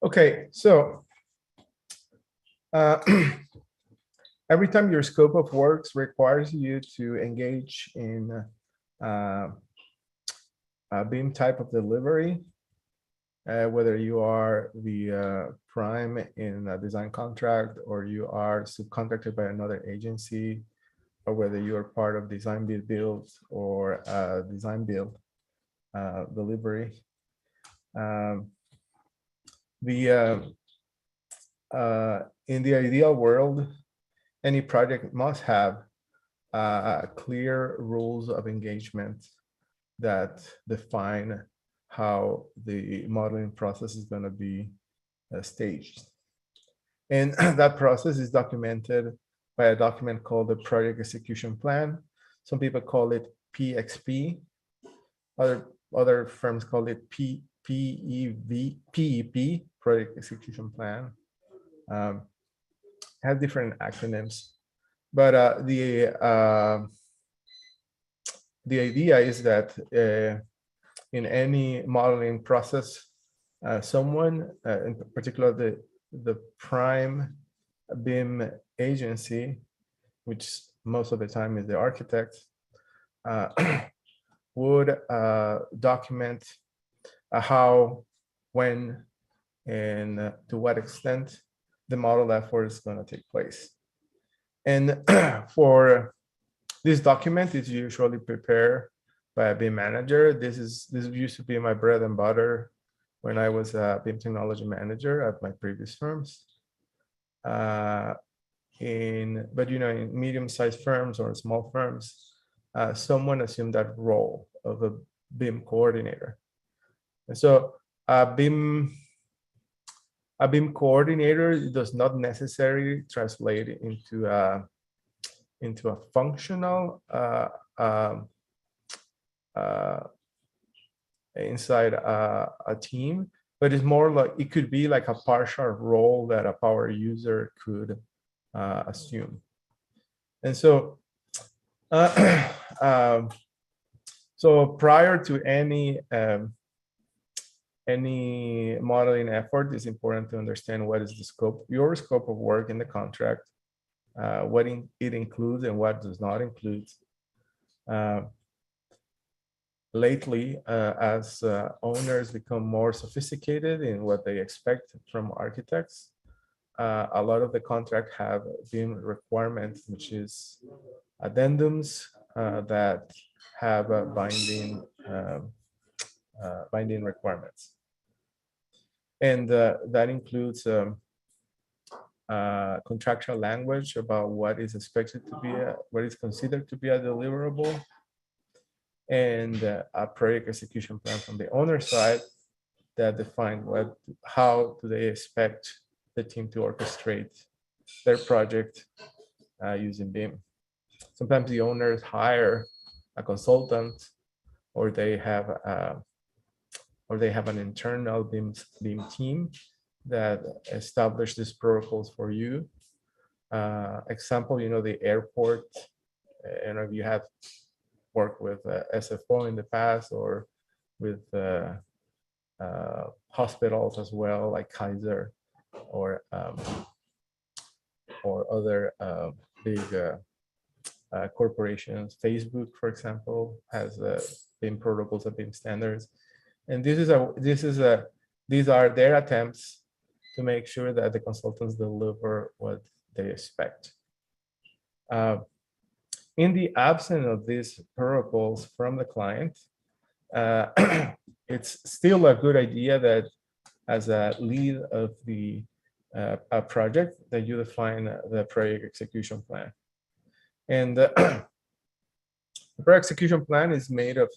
Okay, so uh, every time your scope of works requires you to engage in a BIM type of delivery, whether you are the prime in a design contract or you are subcontracted by another agency, or whether you are part of design build or design build delivery. In the ideal world, any project must have clear rules of engagement that define how the modeling process is going to be staged. And that process is documented by a document called the Project Execution Plan. Some people call it PXP. Other firms call it PEP, Project Execution Plan. Has different acronyms, but the idea is that in any modeling process, someone, in particular the prime BIM agency, which most of the time is the architect, would document how, when, and to what extent the model effort is going to take place. And for this document is usually prepared by a BIM manager. This used to be my bread and butter when I was a BIM technology manager at my previous firms. But in medium-sized firms or small firms, someone assumed that role of a BIM coordinator. And so a BIM coordinator does not necessarily translate into a functional inside a team, but it's more like it could be like a partial role that a power user could assume. And so so prior to any modeling effort, it's important to understand what is the scope, your scope of work in the contract, what it includes and what does not include. Lately, as owners become more sophisticated in what they expect from architects, a lot of the contract have BIM requirements, which is addendums that have binding requirements. And that includes contractual language about what is expected to be, what is considered to be a deliverable, and a project execution plan from the owner side that define how do they expect the team to orchestrate their project using BIM. Sometimes the owners hire a consultant, or they have an internal BIM team that establish these protocols for you. Example, the airport, and if you have worked with SFO in the past, or with hospitals as well, like Kaiser, or other big corporations. Facebook, for example, has BIM protocols and BIM standards, and these are their attempts to make sure that the consultants deliver what they expect. In the absence of these protocols from the client, it's still a good idea that as a lead of a project, that you define the project execution plan. And the project execution plan is made of,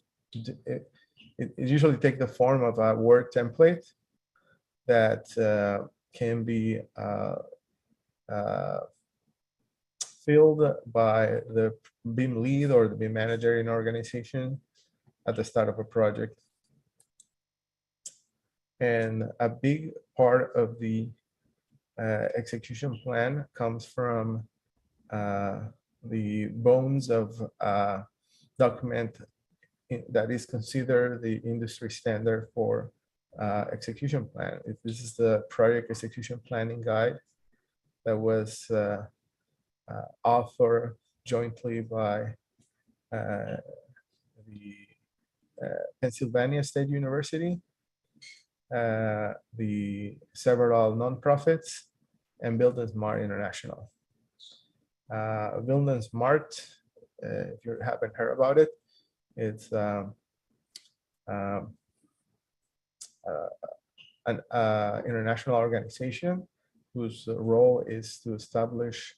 it usually takes the form of a Word template that can be filled by the BIM lead or the BIM manager in an organization at the start of a project. And a big part of the execution plan comes from the bones of document that is considered the industry standard for execution plan. This is the project execution planning guide that was authored jointly by the Pennsylvania State University, the several nonprofits, and Build and Smart International. Build and Smart, if you haven't heard about it, it's an international organization whose role is to establish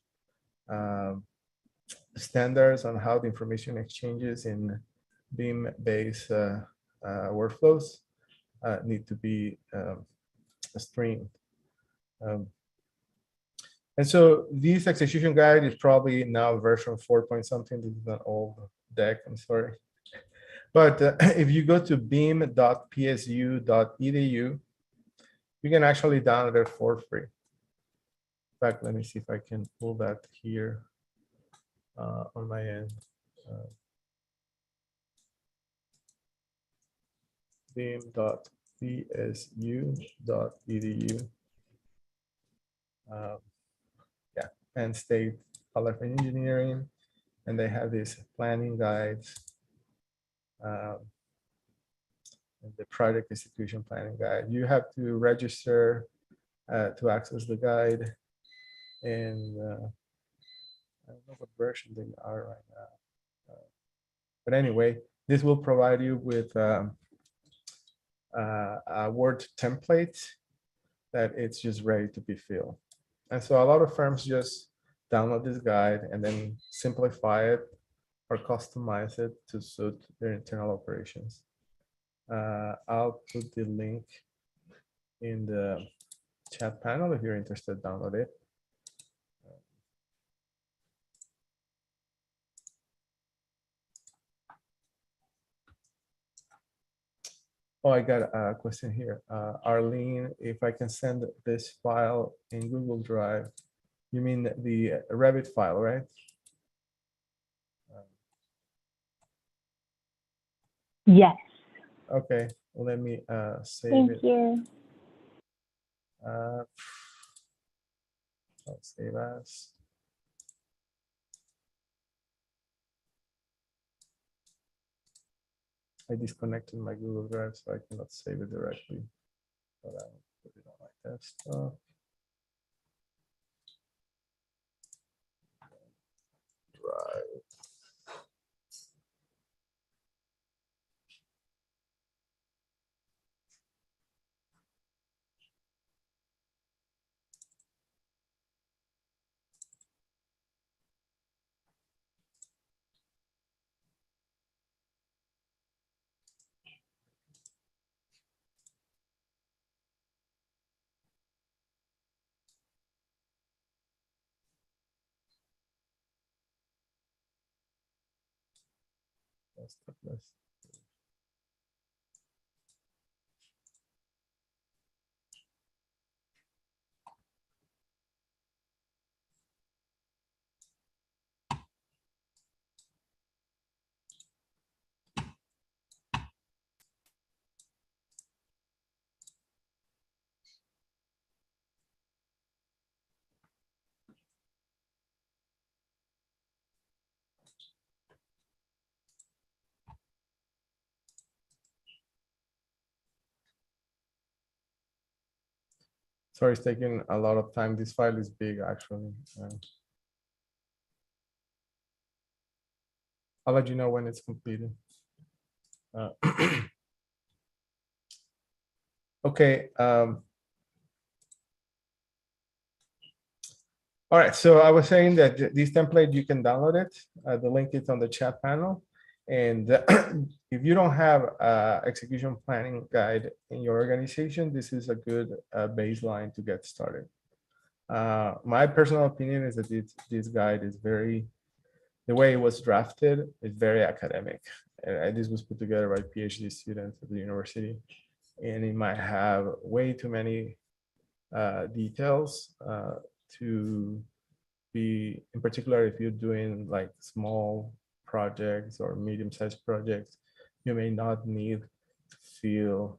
standards on how the information exchanges in BIM-based workflows need to be streamed. And so this execution guide is probably now version 4 point something. This is an old deck, I'm sorry. But if you go to beam.psu.edu, you can actually download it for free. In fact, let me see if I can pull that here on my end. Beam.psu.edu. Yeah, Penn State College of Engineering, and they have these planning guides. The project execution planning guide. You have to register to access the guide, and I don't know what version they are right now. But anyway, this will provide you with a Word template that it's just ready to be filled. And so a lot of firms just download this guide and then simplify it or customize it to suit their internal operations. I'll put the link in the chat panel if you're interested, download it. Oh, I got a question here. Arlene, if I can send this file in Google Drive, you mean the Revit file, right? Yes. Okay, let me save Thank it. you. I'll save as. I disconnected my Google Drive, so I cannot save it directly. But I'll put it on my desktop. Drive. Desktop list. Sorry, it's taking a lot of time. This file is big, actually. I'll let you know when it's completed. Okay. All right, so I was saying that this template, you can download it. The link is on the chat panel. And if you don't have execution planning guide in your organization, this is a good baseline to get started. My personal opinion is that this guide is the way it was drafted is very academic. This was put together by PhD students at the university, and it might have way too many details to be, in particular, if you're doing like small projects or medium-sized projects, you may not need to feel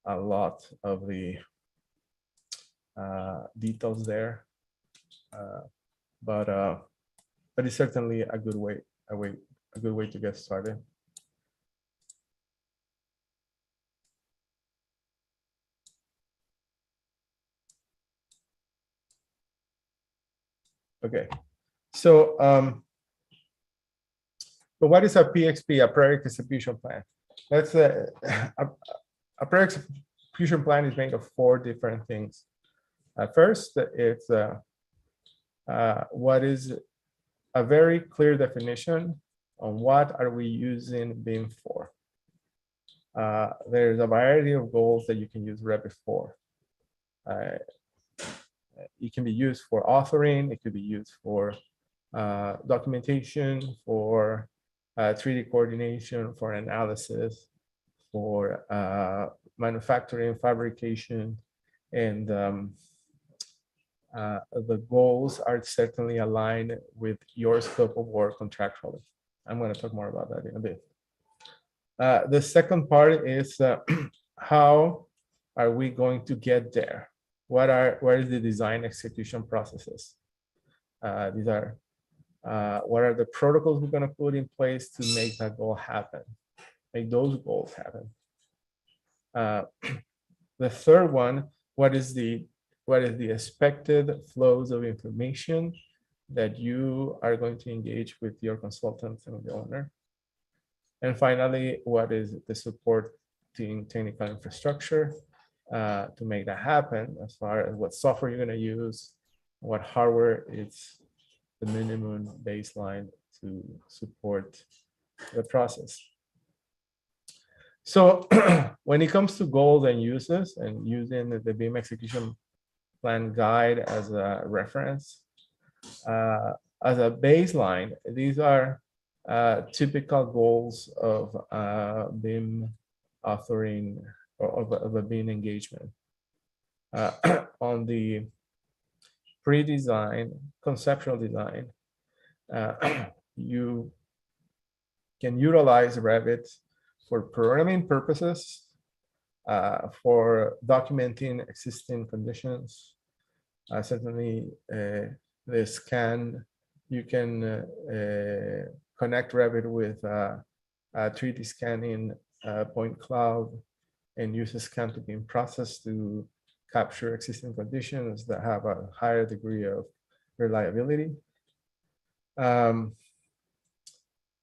a lot of the details there, but it's certainly a good way, a good way to get started. Okay, so but what is a PXP, a project execution plan? That's a project execution plan is made of 4 different things. First, it's what is a very clear definition on what are we using BIM for. There's a variety of goals that you can use Revit for. It can be used for authoring, it could be used for documentation, for 3D coordination, for analysis, for manufacturing, fabrication, and the goals are certainly aligned with your scope of work contractually. I'm going to talk more about that in a bit. The second part is how are we going to get there? What is the design execution processes? These are what are the protocols we're going to put in place to make that goal happen, make those goals happen. The third one, what is the expected flows of information that you are going to engage with your consultants and the owner? And finally, what is the supporting technical infrastructure to make that happen, as far as what software you're going to use, what hardware is the minimum baseline to support the process. So when it comes to goals and uses, and using the BIM execution plan guide as a reference, as a baseline, these are typical goals of BIM authoring, or of a BIM engagement. On the pre-design, conceptual design, you can utilize Revit for programming purposes, for documenting existing conditions. Certainly, the scan, you can connect Revit with 3D scanning point cloud and use a scan to BIM process to capture existing conditions that have a higher degree of reliability.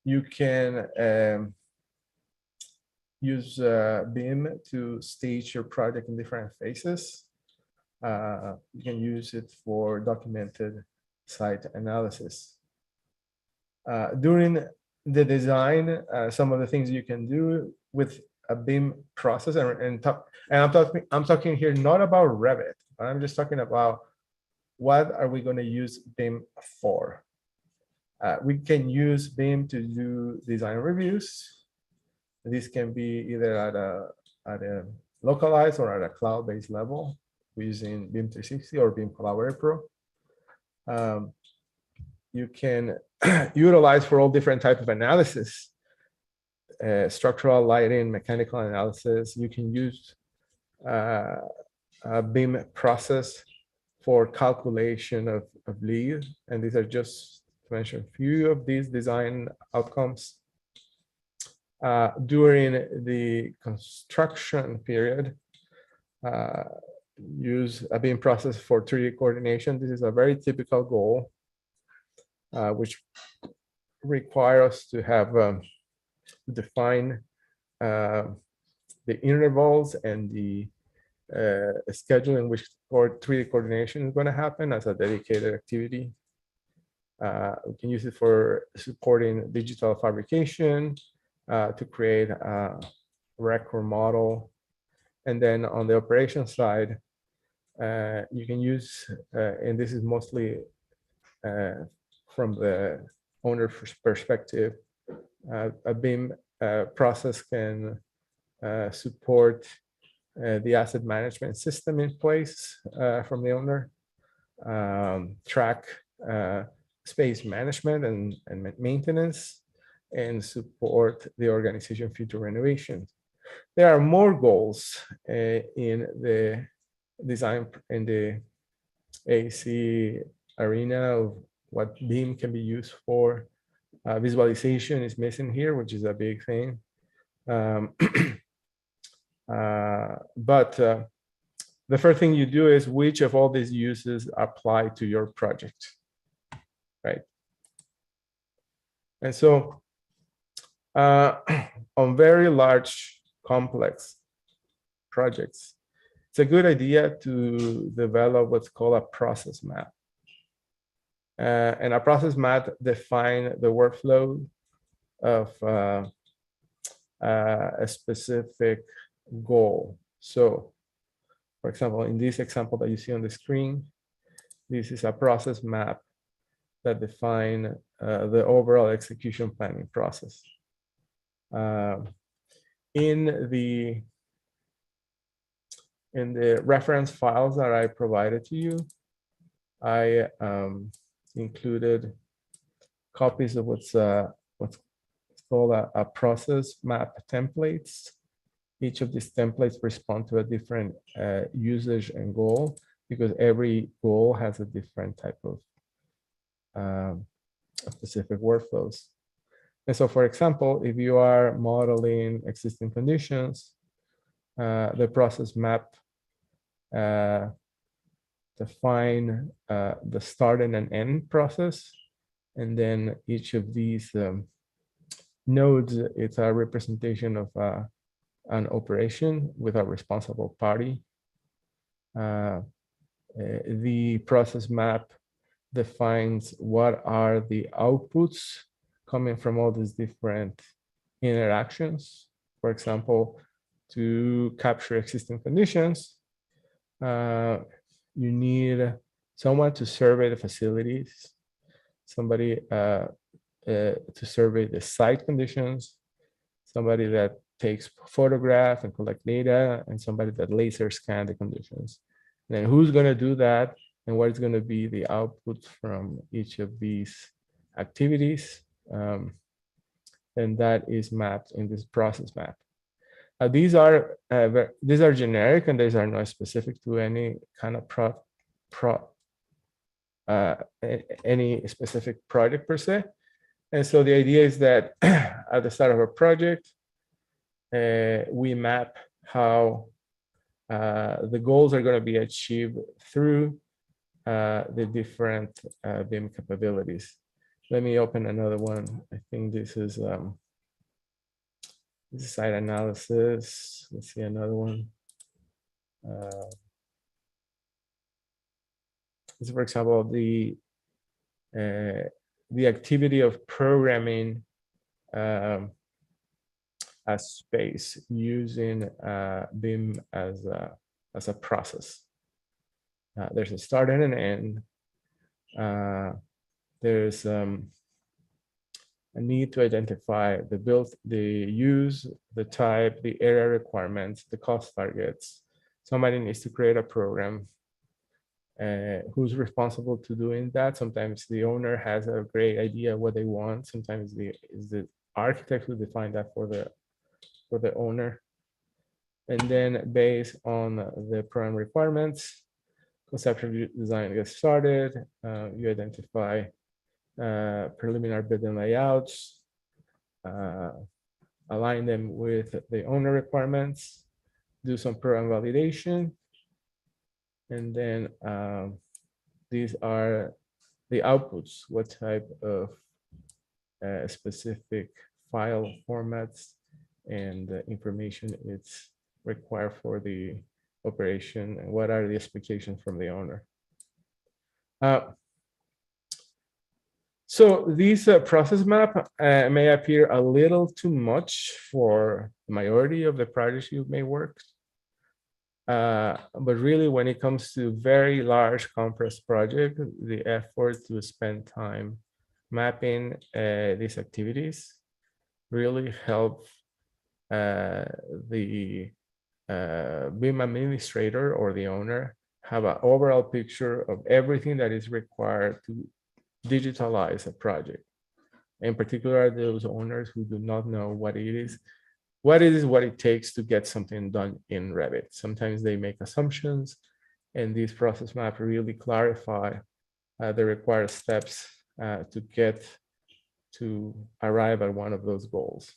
You can use BIM to stage your project in different phases. You can use it for documented site analysis. During the design, some of the things you can do with a BIM process, and I'm talking here not about Revit, but I'm just talking about what are we going to use BIM for. We can use BIM to do design reviews. This can be either at a localized or at a cloud-based level using BIM 360 or BIM Collaborate Pro. You can utilize for all different types of analysis, structural, lighting, mechanical analysis. You can use a BIM process for calculation of lead, and these are just to mention a few of these design outcomes. During the construction period, use a BIM process for 3D coordination. This is a very typical goal, which require us to have define the intervals and the schedule in which 3D coordination is going to happen as a dedicated activity. We can use it for supporting digital fabrication, to create a record model. And then on the operation side, you can use, and this is mostly from the owner's perspective, a BIM process can support the asset management system in place from the owner, track space management and maintenance, and support the organization future renovations. There are more goals in the design, in the AC arena of what BIM can be used for. Visualization is missing here, which is a big thing. But the first thing you do is which of all these uses apply to your project, right? And so on very large, complex projects, it's a good idea to develop what's called a process map. And a process map defines the workflow of a specific goal. So, for example, in this example that you see on the screen, this is a process map that define the overall execution planning process. In the reference files that I provided to you, I included copies of what's called a process map templates. Each of these templates respond to a different usage and goal, because every goal has a different type of specific workflows. And so, for example, if you are modeling existing conditions, the process map define the start and an end process. And then each of these nodes, it's a representation of an operation with a responsible party. The process map defines what are the outputs coming from all these different interactions. For example, to capture existing conditions, you need someone to survey the facilities, somebody to survey the site conditions, somebody that takes photograph and collect data, and somebody that laser scan the conditions. And then who's going to do that, and what is going to be the output from each of these activities, and that is mapped in this process map. These are generic, and these are not specific to any kind of any specific project per se. And so the idea is that at the start of a project, we map how the goals are going to be achieved through the different BIM capabilities. Let me open another one. I think this is site analysis. Let's see another one. This, for example, the activity of programming a space using BIM as a process. There's a start and an end. There's a need to identify the build, the use, the type, the area requirements, the cost targets. Somebody needs to create a program. Who's responsible to doing that? Sometimes the owner has a great idea what they want. Sometimes is the architect who define that for the owner. And then based on the program requirements, conceptual design gets started. You identify preliminary building layouts, align them with the owner requirements, do some program validation, and then these are the outputs, what type of specific file formats and information it's required for the operation, and what are the expectations from the owner. So these process map may appear a little too much for the majority of the projects you may work. But really, when it comes to very large complex project, the effort to spend time mapping these activities really help the BIM administrator or the owner have an overall picture of everything that is required to digitalize a project. In particular, those owners who do not know what it is, what it is, what it takes to get something done in Revit. Sometimes they make assumptions, and these process maps really clarify the required steps to arrive at one of those goals.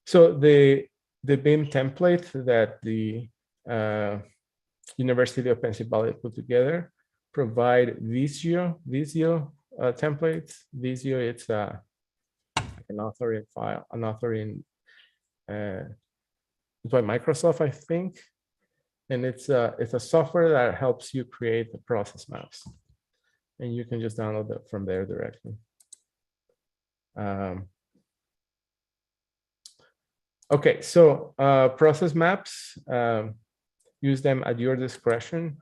So the BIM template that the University of Pennsylvania put together provide Visio templates. Visio, it's an authoring file, an authoring it's by Microsoft, I think, and it's a software that helps you create the process maps, and you can just download it from there directly. Okay, so process maps, use them at your discretion,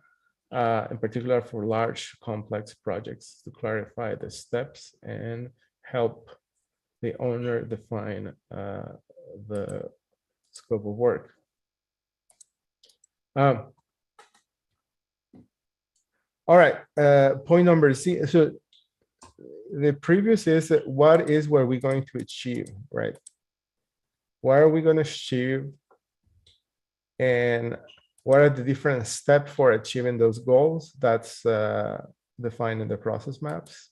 in particular for large complex projects to clarify the steps and help the owner define the scope of work. All right, point number C. So the previous is what are we going to achieve, right? What are we going to achieve, and what are the different steps for achieving those goals? That's defined in the process maps.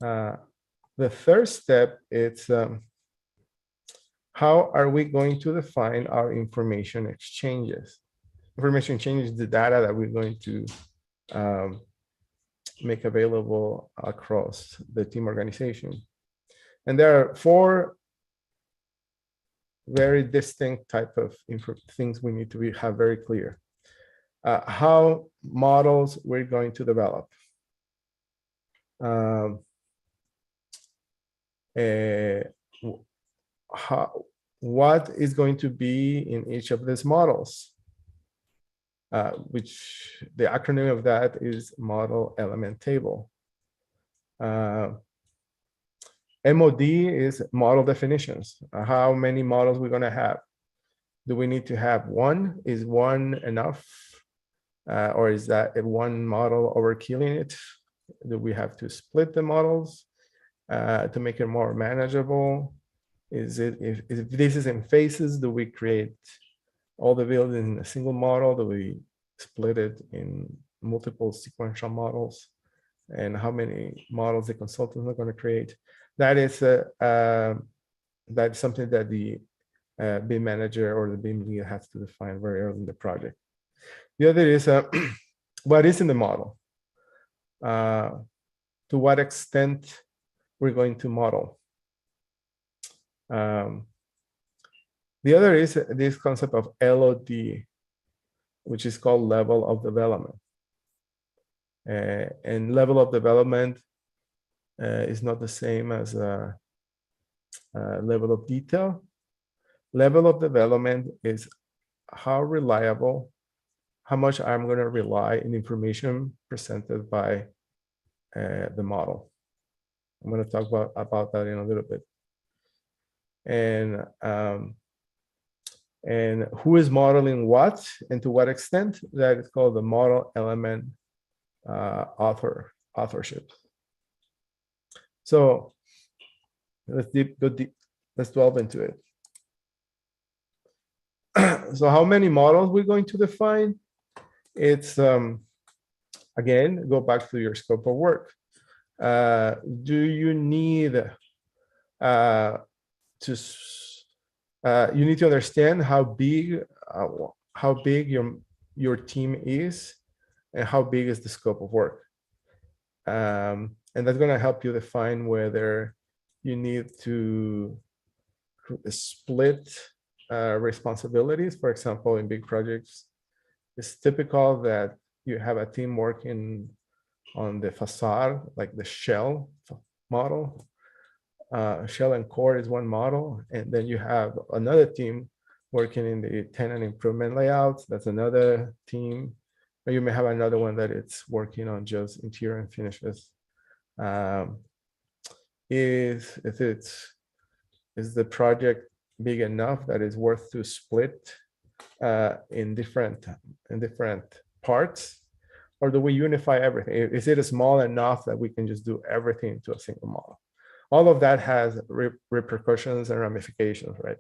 The third step is how are we going to define our information exchanges? Information exchange is the data that we're going to make available across the team organization. And there are 4 very distinct type of things we need to have very clear. How models we're going to develop. What is going to be in each of these models, which the acronym of that is model element table. MOD is model definitions. How many models we're going to have? Do we need to have one? Is one enough? Or is that one model overkilling it? Do we have to split the models to make it more manageable? Is it, if this is in phases, do we create all the buildings in a single model? Do we split it in multiple sequential models? And how many models the consultants are going to create? That is that's something that the BIM manager or the BIM lead has to define very early in the project. The other is what is in the model? To what extent we're going to model. The other is this concept of LOD, which is called level of development. And level of development is not the same as level of detail. Level of development is how reliable, how much I'm going to rely on information presented by the model. I'm going to talk about that in a little bit. And who is modeling what and to what extent? That is called the model element authorship. So let's delve into it. So how many models we're going to define? It's again, go back to your scope of work. Do you need you need to understand how big your team is and how big is the scope of work. And that's going to help you define whether you need to split responsibilities. For example, in big projects, it's typical that you have a team working on the facade, like the shell model. Shell and core is one model, and then you have another team working in the tenant improvement layouts. That's another team. Or you may have another one that it's working on just interior and finishes. Is the project big enough that it's worth to split in different parts, or do we unify everything? Is it small enough that we can just do everything to a single model? all of that has repercussions and ramifications, right?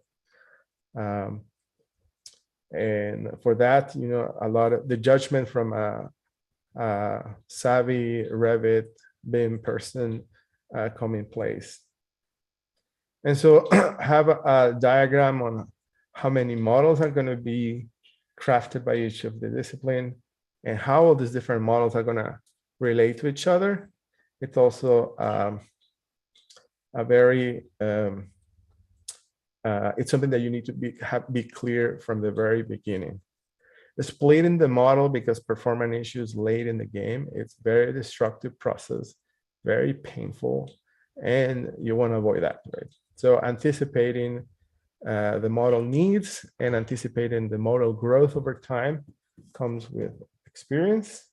And for that, you know, a lot of the judgment from a savvy Revit BIM person come in place. And so have a diagram on how many models are going to be crafted by each of the discipline and how all these different models are going to relate to each other. It's also a very it's something that you need to be clear from the very beginning. Splitting the model because performance issues late in the game, it's very destructive process, very painful, and you want to avoid that, right? So anticipating the model needs and anticipating the model growth over time comes with experience,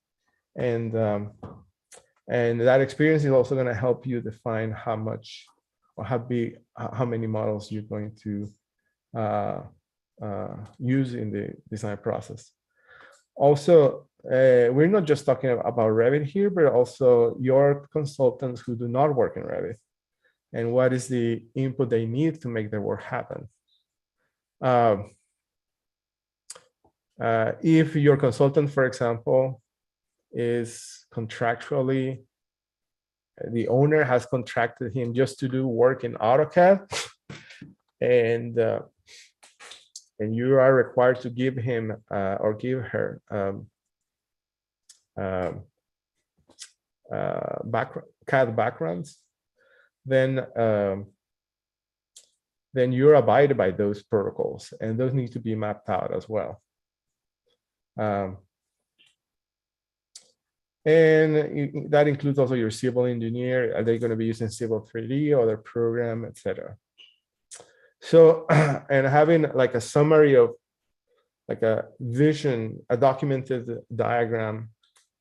and that experience is also going to help you define how much or how many models you're going to use in the design process. Also, we're not just talking about Revit here, but also your consultants who do not work in Revit and what is the input they need to make their work happen. If your consultant, for example, is contractually, the owner has contracted him just to do work in AutoCAD, and you are required to give him or give her CAD backgrounds, then you're abided by those protocols, and those need to be mapped out as well. And that includes also your civil engineer. Are they going to be using Civil 3D or their program, etc.? So, and having like a summary of like a vision, a documented diagram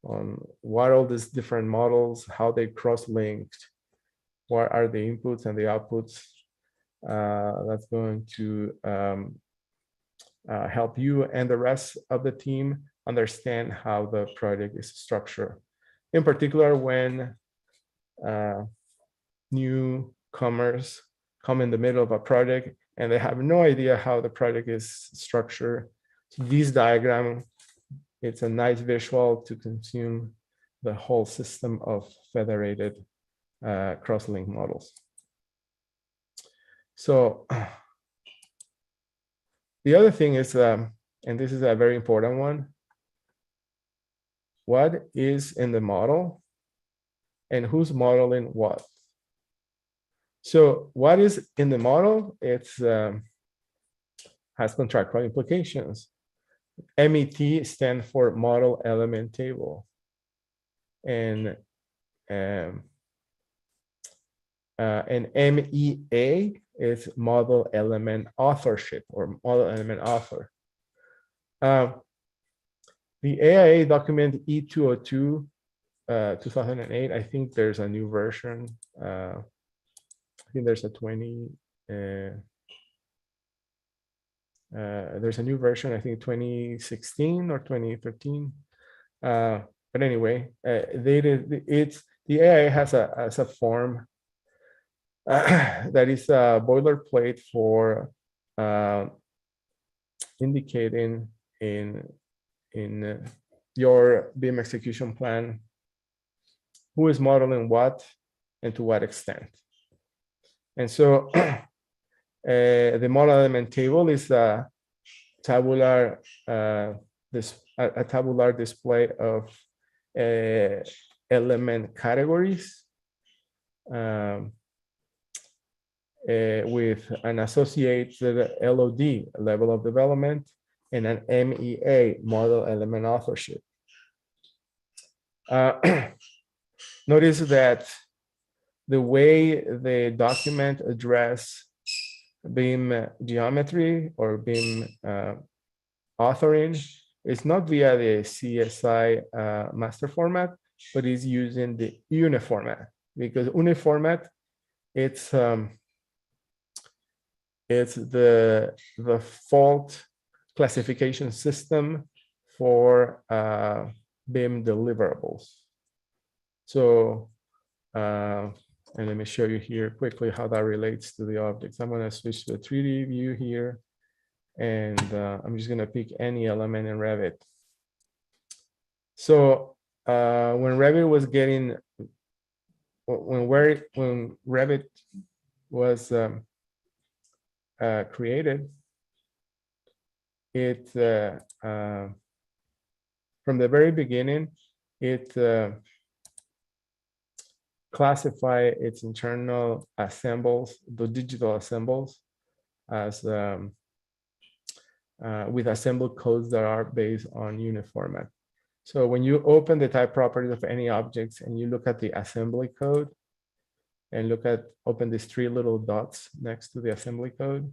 on what all these different models, how they cross-linked, what are the inputs and the outputs, that's going to help you and the rest of the team understand how the project is structured. In particular, when newcomers come in the middle of a project and they have no idea how the project is structured. So this diagram, it's a nice visual to consume the whole system of federated cross-link models. So the other thing is, and this is a very important one, what is in the model and who's modeling what? So what is in the model? It's has contractual implications. MET stands for model element table, and MEA is model element authorship or model element author. The AIA document E202 2008, I think there's a new version. I think there's a there's a new version, I think 2016 or 2013. But anyway, the AIA has a form that is a boilerplate for indicating in your BIM execution plan who is modeling what and to what extent. And so the model element table is a tabular display of element categories with an associated LOD, level of development, and an MEA, model element authorship. Notice that the way the document address BIM geometry or BIM authoring is not via the CSI master format, but is using the UNI format, because UNI format, it's the fault classification system for BIM deliverables. So And let me show you here quickly how that relates to the objects. I'm going to switch to the 3D view here. And I'm just going to pick any element in Revit. So when Revit was getting, when Revit was created, it from the very beginning, it classify its internal assembles, the digital assembles, as with assembly codes that are based on uniformat. So when you open the type properties of any objects and you look at the assembly code and open these 3 little dots next to the assembly code,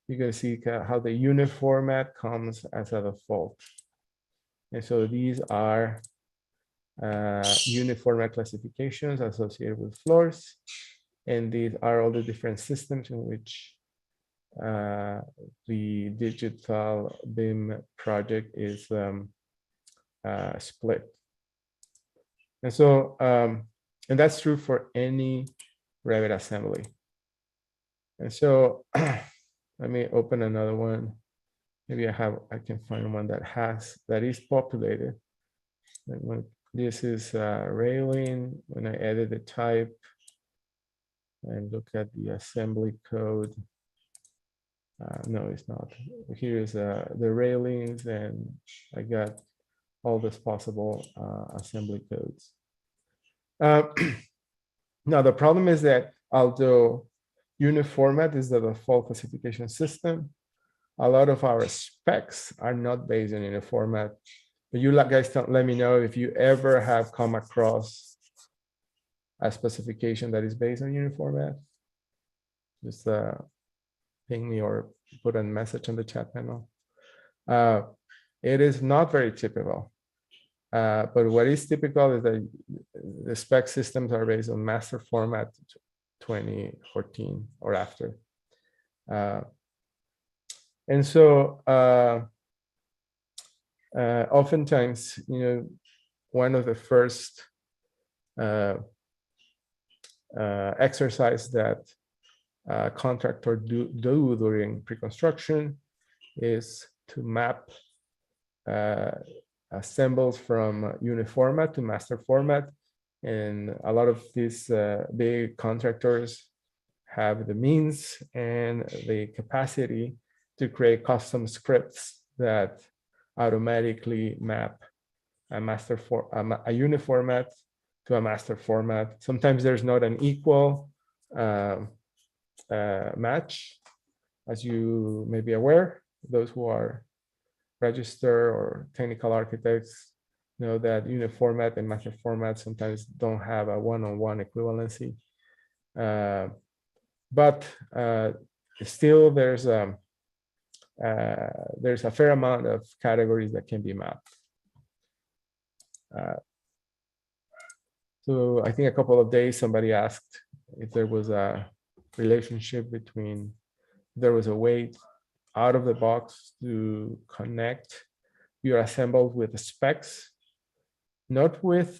you can see how the uniformat comes as a default. And so these are uniformat classifications associated with floors. And these are all the different systems in which the digital BIM project is split. And so, and that's true for any Revit assembly. And so let me open another one. Maybe I can find one that is populated. This is railing. When I edit the type and look at the assembly code, no, it's not. Here's the railings, and I got all this possible assembly codes. Now, the problem is that although uniformat is the default classification system, a lot of our specs are not based on uniformat. But you guys let me know if you ever have come across a specification that is based on uniformat. Just ping me or put a message on the chat panel. It is not very typical. But what is typical is that the spec systems are based on master format 2014 or after. And so oftentimes, one of the first exercise that contractor do during pre-construction is to map assembles from uniformat to master format. And a lot of these big contractors have the means and the capacity to create custom scripts that automatically map a uniformat to a master format. Sometimes there's not an equal match, as you may be aware. Those who are registered or technical architects know that uniformat and master format sometimes don't have a one-on-one equivalency. But still, there's a fair amount of categories that can be mapped. So I think a couple of days, somebody asked if there was a relationship between, there was a way out of the box to connect your assembled with the specs, not with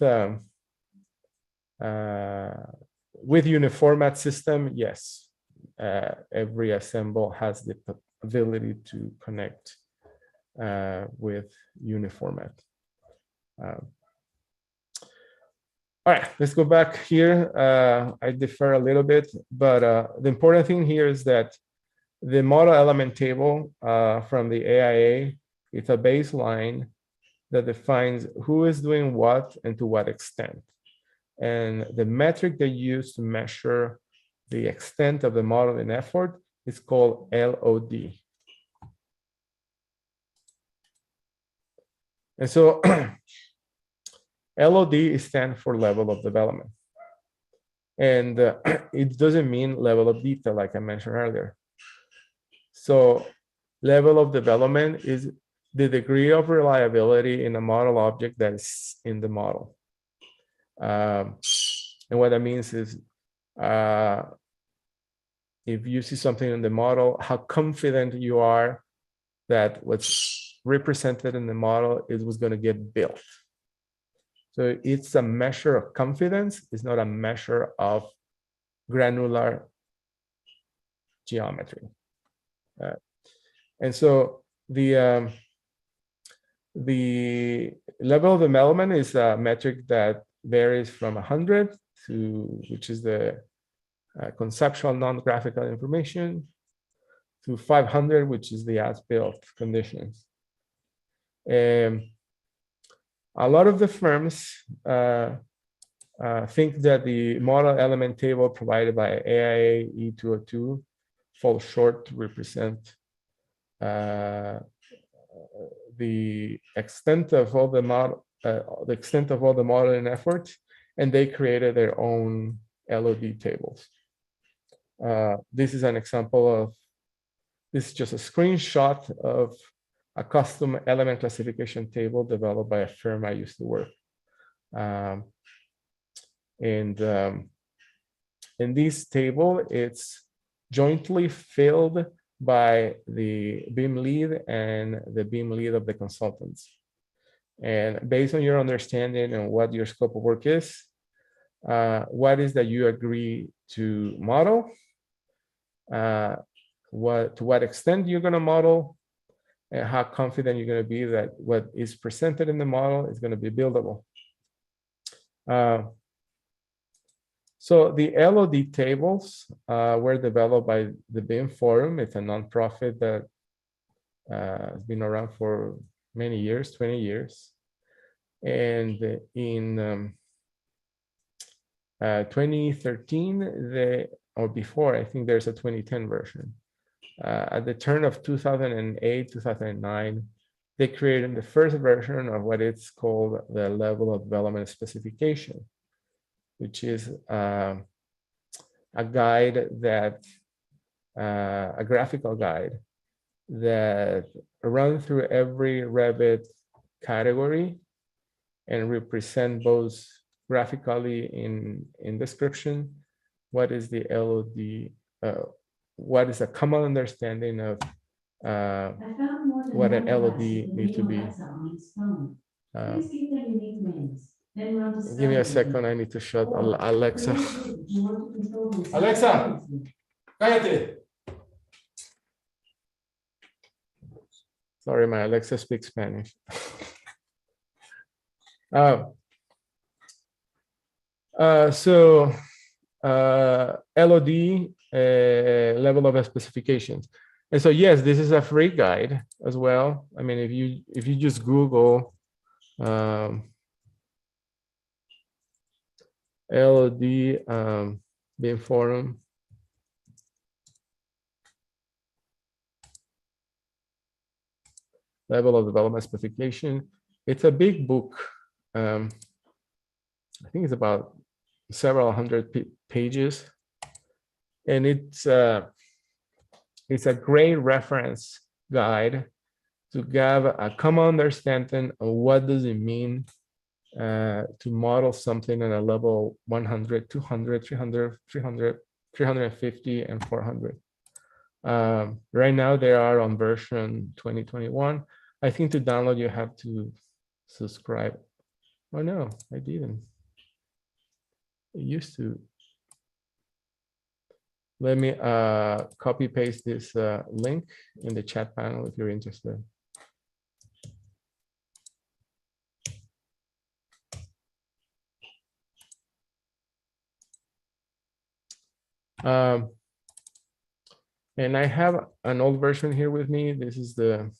uniformat system. Yes, every assemble has the ability to connect with uniformat. All right, let's go back here. I defer a little bit, but the important thing here is that the model element table from the AIA, it's a baseline that defines who is doing what and to what extent. And the metric they use to measure the extent of the modeling effort is called LOD. And so LOD stands for level of development. And it doesn't mean level of detail, like I mentioned earlier. So level of development is the degree of reliability in a model object that is in the model. And what that means is if you see something in the model, how confident you are that what's represented in the model is what's going to get built. So it's a measure of confidence. It's not a measure of granular geometry. And so the level of development is a metric that varies from 100 to, which is the conceptual non-graphical information, to 500, which is the as-built conditions. A lot of the firms think that the model element table provided by AIA E202 falls short to represent the extent of all the modeling effort, and they created their own LOD tables. This is an example of, this is just a screenshot of a custom element classification table developed by a firm I used to work. In this table, it's jointly filled by the BIM lead and the BIM lead of the consultants. And based on your understanding and what your scope of work is, what is that you agree to model, to what extent you're going to model, and how confident you're going to be that what is presented in the model is going to be buildable. So the LOD tables were developed by the BIM Forum. It's a nonprofit that has been around for many years, 20 years. And in 2013, or before, I think there's a 2010 version. At the turn of 2008, 2009, they created the first version of what it's called the level of development specification, which is a guide that, a graphical guide that runs through every Revit category and represent both graphically in description, what is the LOD, what is a common understanding of what an LOD needs to be. Give me a second, I need to shut Alexa. Alexa, cállate. Sorry, my Alexa speaks Spanish. LOD level of specifications. And so, yes, this is a free guide as well. I mean, if you just Google LOD BIM Forum, level of development specification, it's a big book. I think it's about several hundred pages, and it's a great reference guide to have a common understanding of what does it mean to model something at a level 100, 200, 300, 300, 350, and 400. Right now they are on version 2021. I think to download you have to subscribe. Oh no, I didn't. It used to. Let me copy paste this link in the chat panel if you're interested. And I have an old version here with me. This is the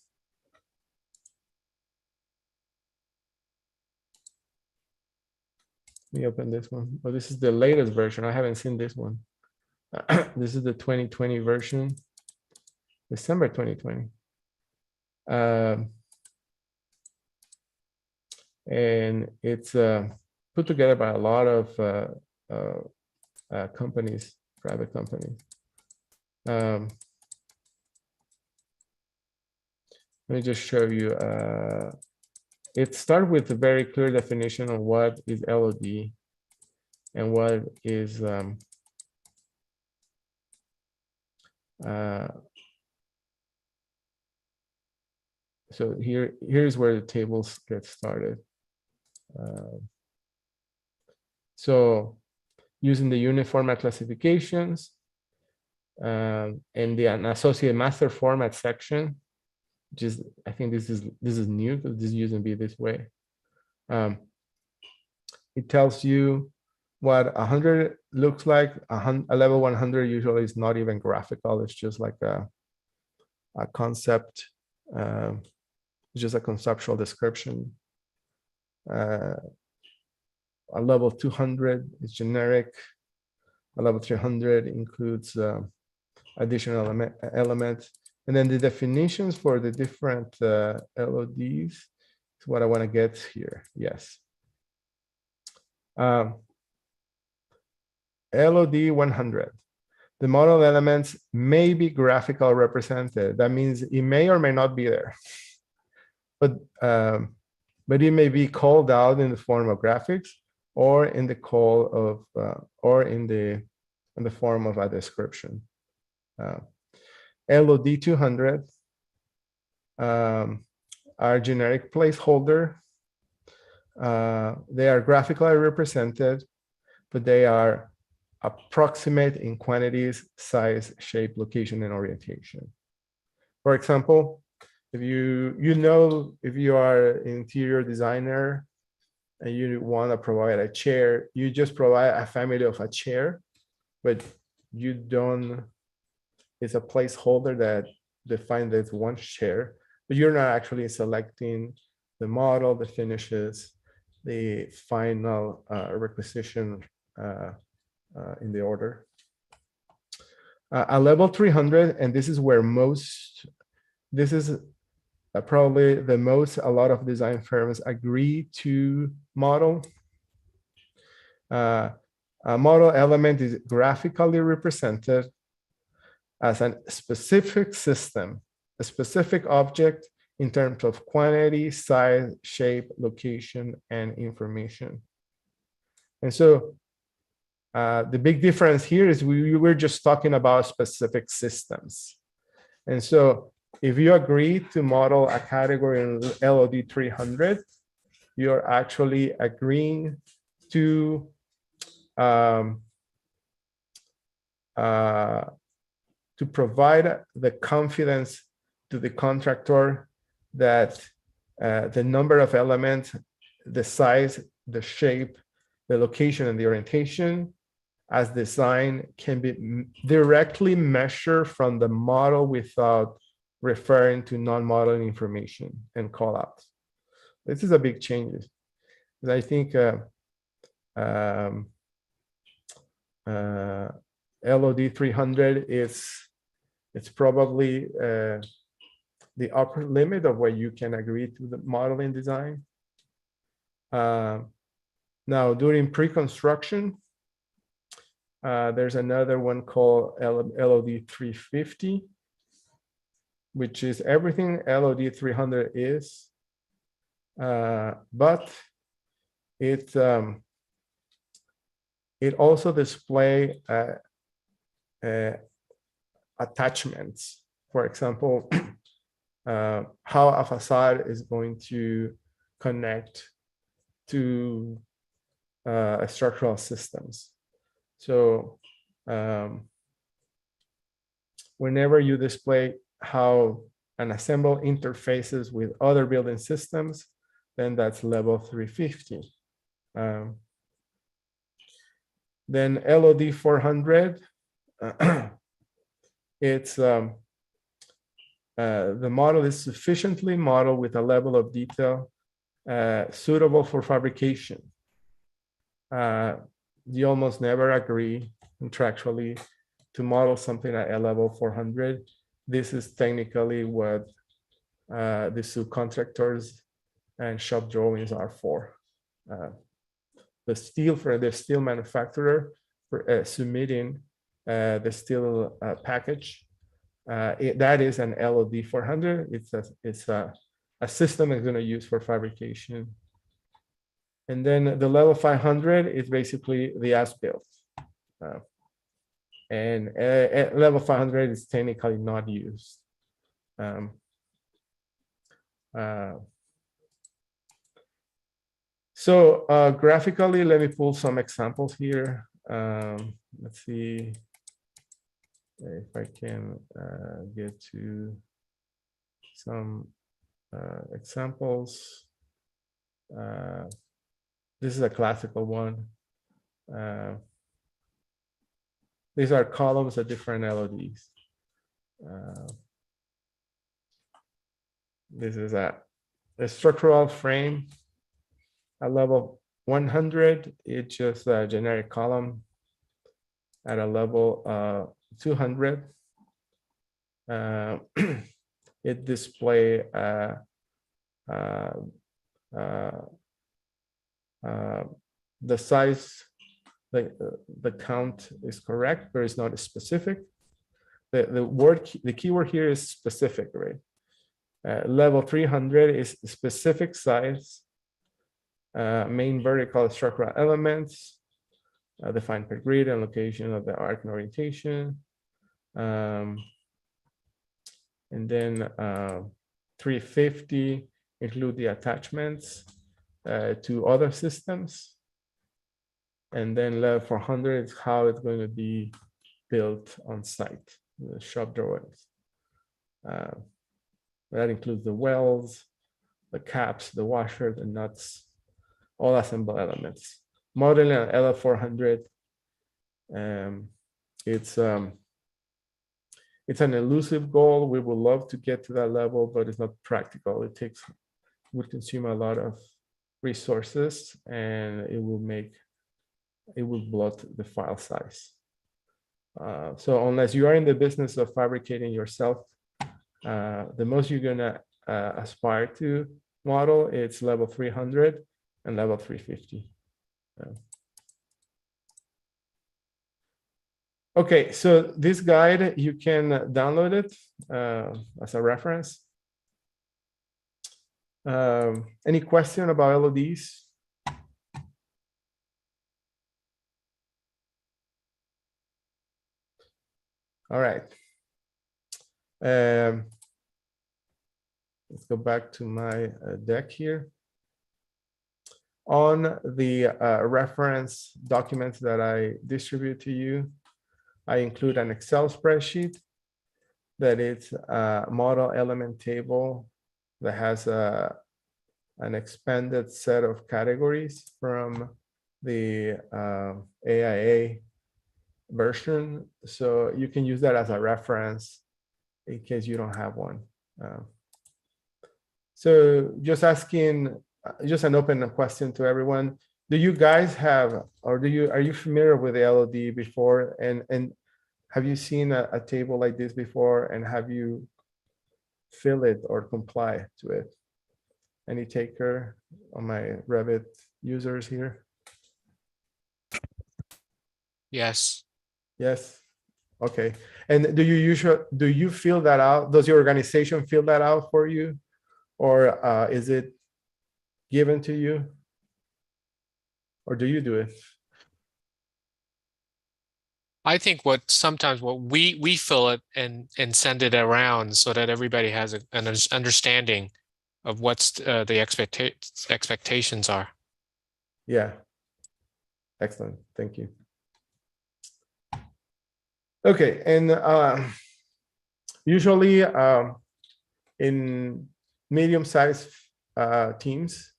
let me open this one. Oh, this is the latest version. I haven't seen this one. This is the 2020 version, December 2020. And it's put together by a lot of companies, private companies. Let me just show you. It starts with a very clear definition of what is LOD and what is so here's where the tables get started. So using the unit format classifications and the associated master format section, which is, I think this is new because this used to be this way. It tells you what 100 looks like. A level 100 usually is not even graphical. It's just like a concept, just a conceptual description. A level 200 is generic. A level 300 includes additional elements. And then the definitions for the different LODs is what I want to get here. Yes. LOD 100. The model elements may be graphically represented. That means it may or may not be there. But it may be called out in the form of graphics or in the call of or in the form of a description. LOD 200 are generic placeholder. They are graphically represented, but they are approximate in quantities, size, shape, location, and orientation. For example, if if you are an interior designer and you want to provide a chair, you just provide a family of a chair, but you don't, it's a placeholder that defines as one chair, but you're not actually selecting the model, the finishes, the final requisition in the order. A level 300, and this is where this is probably the most a lot of design firms agree to model. A model element is graphically represented as a specific system, a specific object in terms of quantity, size, shape, location, and information. And so the big difference here is we were just talking about specific systems. And so if you agree to model a category in LOD 300, you're actually agreeing to provide the confidence to the contractor that the number of elements, the size, the shape, the location, and the orientation as designed can be directly measured from the model without referring to non-modeling information and callouts. This is a big change. I think LOD 300 it's probably the upper limit of what you can agree to the modeling design. Now, during pre-construction, there's another one called LOD 350, which is everything LOD 300 is, but it also displays attachments. For example, how a facade is going to connect to structural systems. So whenever you display how an assemble interfaces with other building systems, then that's level 350. Then LOD 400, it's the model is sufficiently modeled with a level of detail suitable for fabrication. You almost never agree contractually to model something at a level 400. This is technically what the subcontractors and shop drawings are for. The steel manufacturer for submitting the steel package. That is an LOD 400. It's a system it's going to use for fabrication. And then the level 500 is basically the as-built. And level 500 is technically not used. So graphically, let me pull some examples here. Let's see if I can get to some examples. This is a classical one. These are columns of different LODs. This is a structural frame at level 100. It's just a generic column. At a level 200, it display the size, the count is correct, but it's not specific. The keyword here is specific, right? Level 300 is specific size, main vertical structural elements, defined per grid and location of the arc and orientation. And then 350 include the attachments to other systems. And then level 400 is how it's going to be built on site, the shop drawings. That includes the wells, the caps, the washer, the nuts, all assembled elements. Modeling at L400, it's an elusive goal. We would love to get to that level, but it's not practical. Would consume a lot of resources, and it will bloat the file size. So unless you are in the business of fabricating yourself, the most you're gonna aspire to model, it's level 300 and level 350. Okay, so this guide, you can download it as a reference. Any question about LODs? All right. Let's go back to my deck here. On the reference documents that I distribute to you, I include an Excel spreadsheet that is a model element table that has an expanded set of categories from the AIA version. So you can use that as a reference in case you don't have one. So just asking, just an open question to everyone. Do you guys have, or are you familiar with the LOD before? And have you seen a table like this before? And have you fill it or comply to it? Any taker on my Revit users here? Yes. Yes. Okay. And do you fill that out? Does your organization fill that out for you? Or is it given to you? Or do you do it? I think sometimes we fill it and send it around so that everybody has an understanding of what's the expectations are. Yeah. Excellent. Thank you. Okay. And usually in medium-sized teams,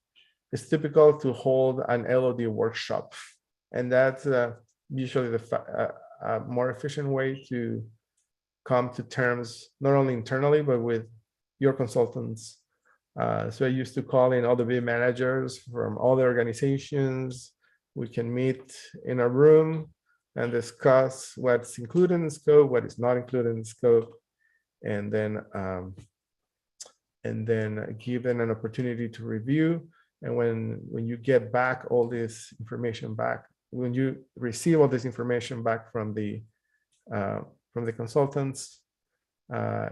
it's typical to hold an LOD workshop. And that's usually the more efficient way to come to terms, not only internally, but with your consultants. So I used to call in all the BIM managers from all the organizations. We can meet in a room and discuss what's included in the scope, what is not included in the scope, and then give them an opportunity to review. And when you get back all this information back, when you receive all this information back from the consultants,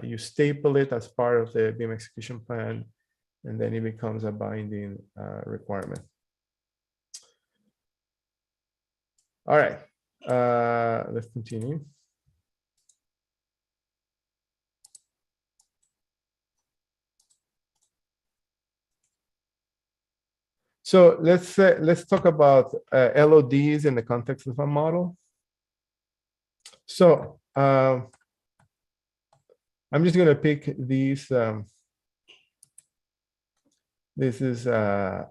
you staple it as part of the BIM execution plan, and then it becomes a binding requirement. All right, let's continue. So let's talk about LODs in the context of a model. So I'm just going to pick these. This is a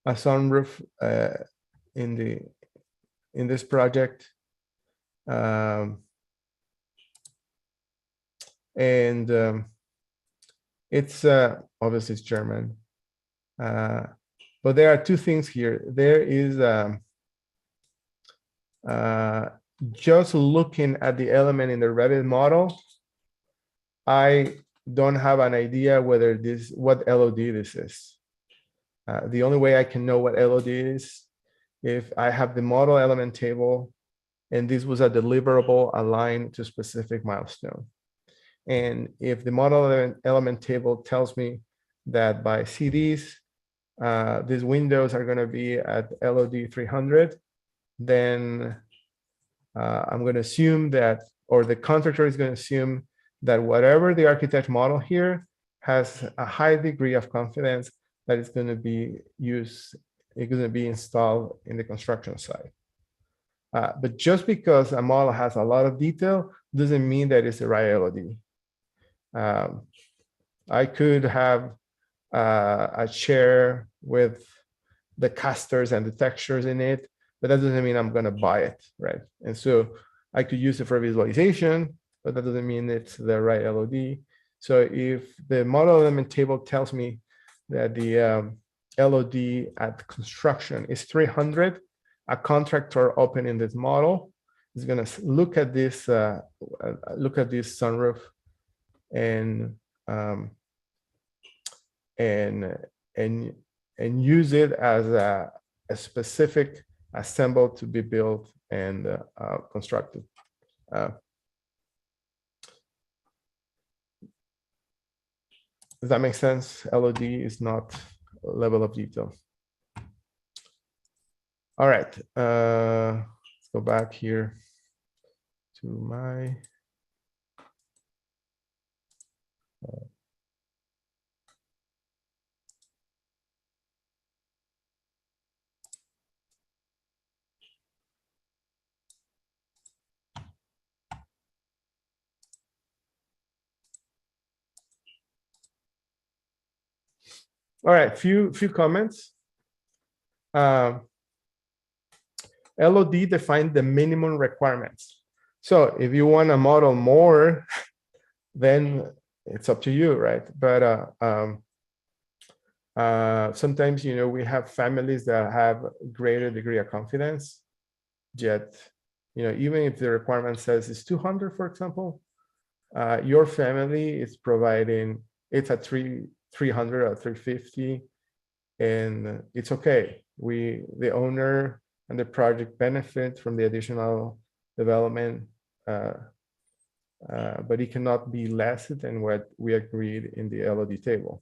sunroof in this project, and it's obviously it's German, but there are two things here. There is just looking at the element in the Revit model, I don't have an idea whether what LOD this is. The only way I can know what LOD is if I have the model element table and this was a deliverable aligned to a specific milestone. And if the model element table tells me that by CDs, these windows are going to be at LOD 300, then I'm going to assume that, or the contractor is going to assume that whatever the architect model here has a high degree of confidence that it's going to be used, it's going to be installed in the construction site. But just because a model has a lot of detail doesn't mean that it's the right LOD. I could have a chair with the casters and the textures in it, but that doesn't mean I'm going to buy it, right? And so I could use it for visualization, but that doesn't mean it's the right LOD. So if the model element table tells me that the LOD at construction is 300, a contractor opening this model is going to look at this sunroof and use it as a specific assemble to be built and constructed. Does that make sense? LOD is not a level of detail. All right, let's go back here to my. All right, few comments. LOD defines the minimum requirements. So if you want to model more, then it's up to you, right? But sometimes, you know, we have families that have greater degree of confidence, yet, you know, even if the requirement says it's 200, for example, your family is providing, it's at 300 or 350, and it's okay. The owner and the project benefit from the additional development, but it cannot be less than what we agreed in the LOD table.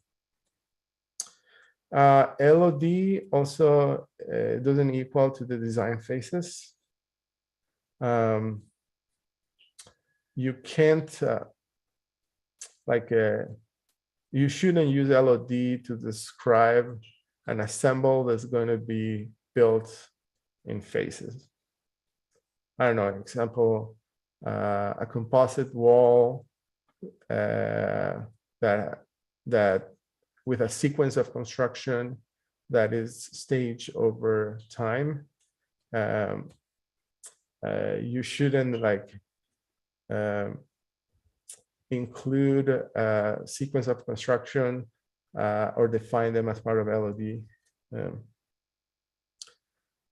LOD also doesn't equal to the design phases. You can't, you shouldn't use LOD to describe an assemble that's going to be built in phases. I don't know, example, a composite wall that with a sequence of construction that is staged over time. You shouldn't include a sequence of construction or define them as part of LOD.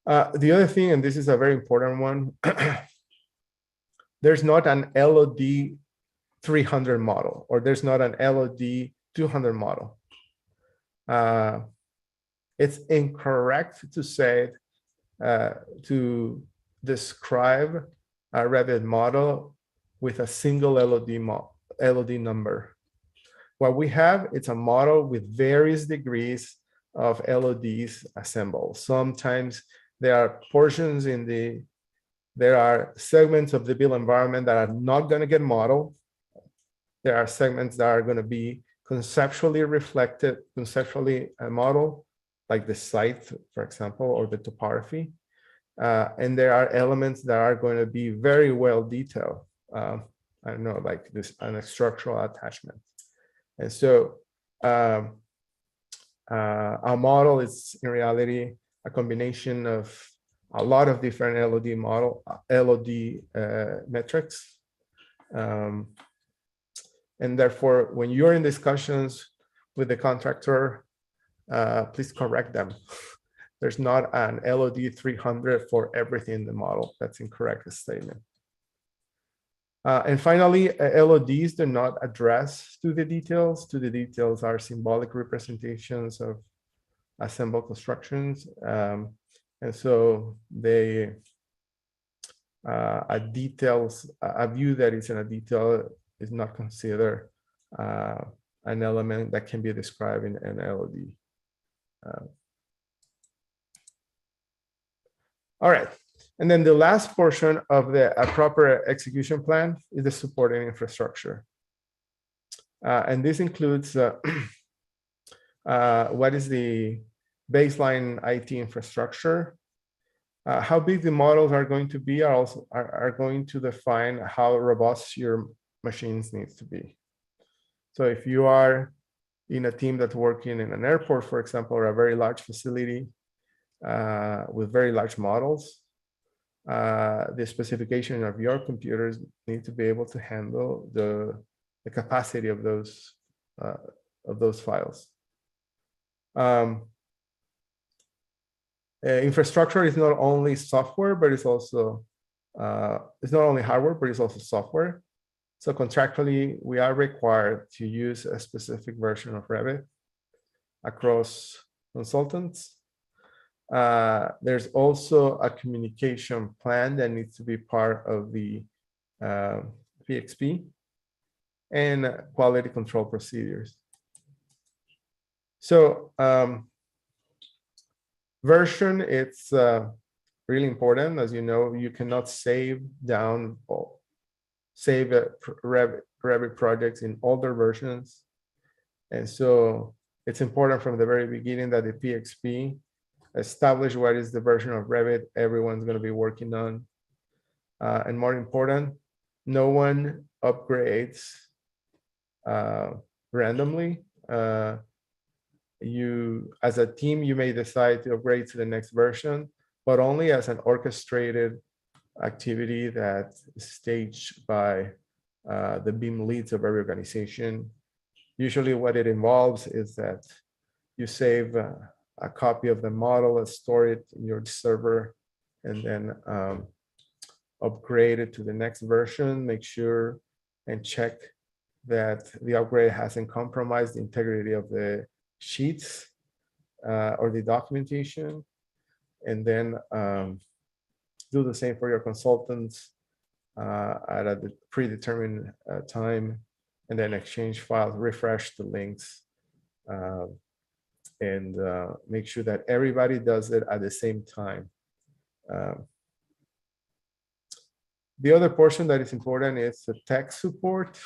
The other thing, and this is a very important one, there's not an LOD 300 model, or there's not an LOD 200 model. It's incorrect to say, to describe a Revit model with a single LOD number. What we have, it's a model with various degrees of LODs assembled. Sometimes there are portions there are segments of the built environment that are not going to get modeled. There are segments that are going to be conceptually reflected, conceptually model, like the site, for example, or the topography. And there are elements that are going to be very well detailed. I don't know, like this, an structural attachment. And so our model is in reality a combination of a lot of different LOD metrics. And therefore, when you're in discussions with the contractor, please correct them. There's not an LOD 300 for everything in the model. That's incorrect statement. And finally, LODs do not address to the details. To the details are symbolic representations of assembled constructions. And so they, a view that is in a detail is not considered an element that can be described in an LOD. All right, and then the last portion of the proper execution plan is the supporting infrastructure. And this includes what is the baseline IT infrastructure, how big the models are going to be are going to define how robust your machines needs to be. So if you are in a team that's working in an airport, for example, or a very large facility with very large models, the specification of your computers need to be able to handle the capacity of those files. Infrastructure is not only software, but it's also it's not only hardware, but it's also software. So contractually, we are required to use a specific version of Revit across consultants. There's also a communication plan that needs to be part of the PXP and quality control procedures. So version, it's really important. As you know, you cannot save down or save Revit projects in older versions. And so it's important from the very beginning that the PXP establish what is the version of Revit everyone's going to be working on. And more important, no one upgrades randomly. You, as a team, you may decide to upgrade to the next version, but only as an orchestrated activity that is staged by the BIM leads of every organization. Usually what it involves is that you save a copy of the model and store it in your server, and then upgrade it to the next version, make sure and check that the upgrade hasn't compromised the integrity of the sheets or the documentation, and then do the same for your consultants at a predetermined time, and then exchange files, refresh the links, and make sure that everybody does it at the same time. The other portion that is important is the tech support.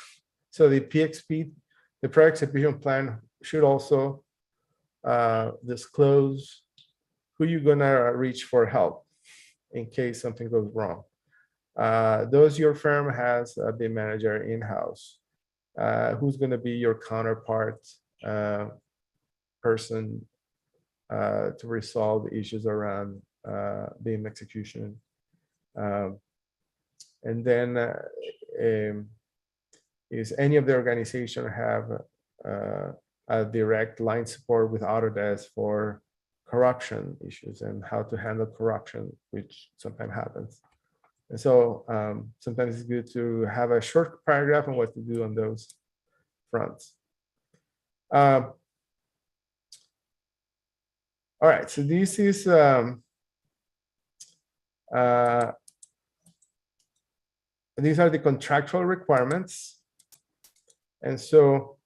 So the PXP, the project execution plan, should also disclose who you're gonna reach for help in case something goes wrong. Does your firm has a BIM manager in-house? Who's gonna be your counterpart person to resolve issues around BIM execution? And then is any of the organization have a direct line support with Autodesk for corruption issues and how to handle corruption, which sometimes happens. And so sometimes it's good to have a short paragraph on what to do on those fronts. All right, so this is these are the contractual requirements. And so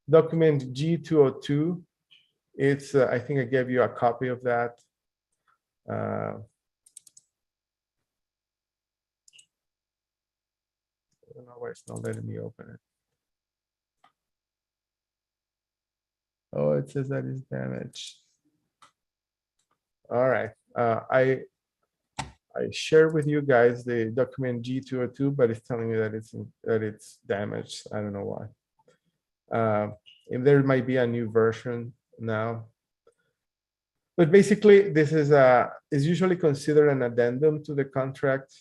document G202, it's, I think I gave you a copy of that. I don't know why it's not letting me open it. Oh, it says that it's damaged. All right. I shared with you guys the document G202, but it's telling me that it's damaged. I don't know why. If there might be a new version now. But basically, this is usually considered an addendum to the contract,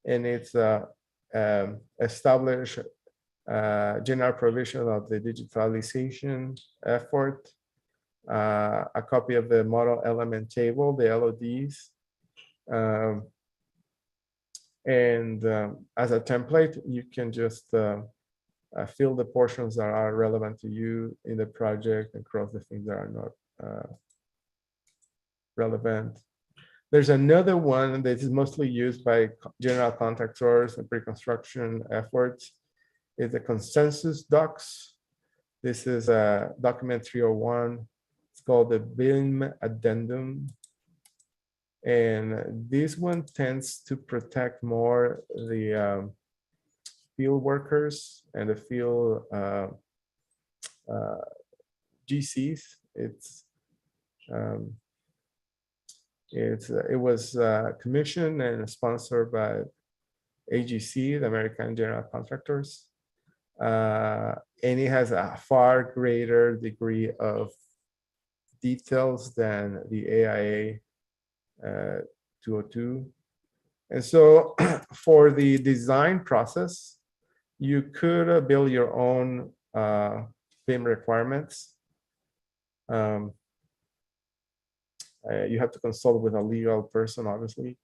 and it's establish general provision of the digitalization effort, a copy of the model element table, the LODs, and as a template, you can just fill the portions that are relevant to you in the project and cross the things that are not relevant. There's another one that is mostly used by general contractors and pre-construction efforts. Is the consensus docs. This is a document 301. It's called the BIM addendum. And this one tends to protect more the field workers and the field GCs. It was commissioned and sponsored by AGC, the American General Contractors. And it has a far greater degree of details than the AIA 202. And so for the design process, you could build your own BIM requirements. You have to consult with a legal person, obviously.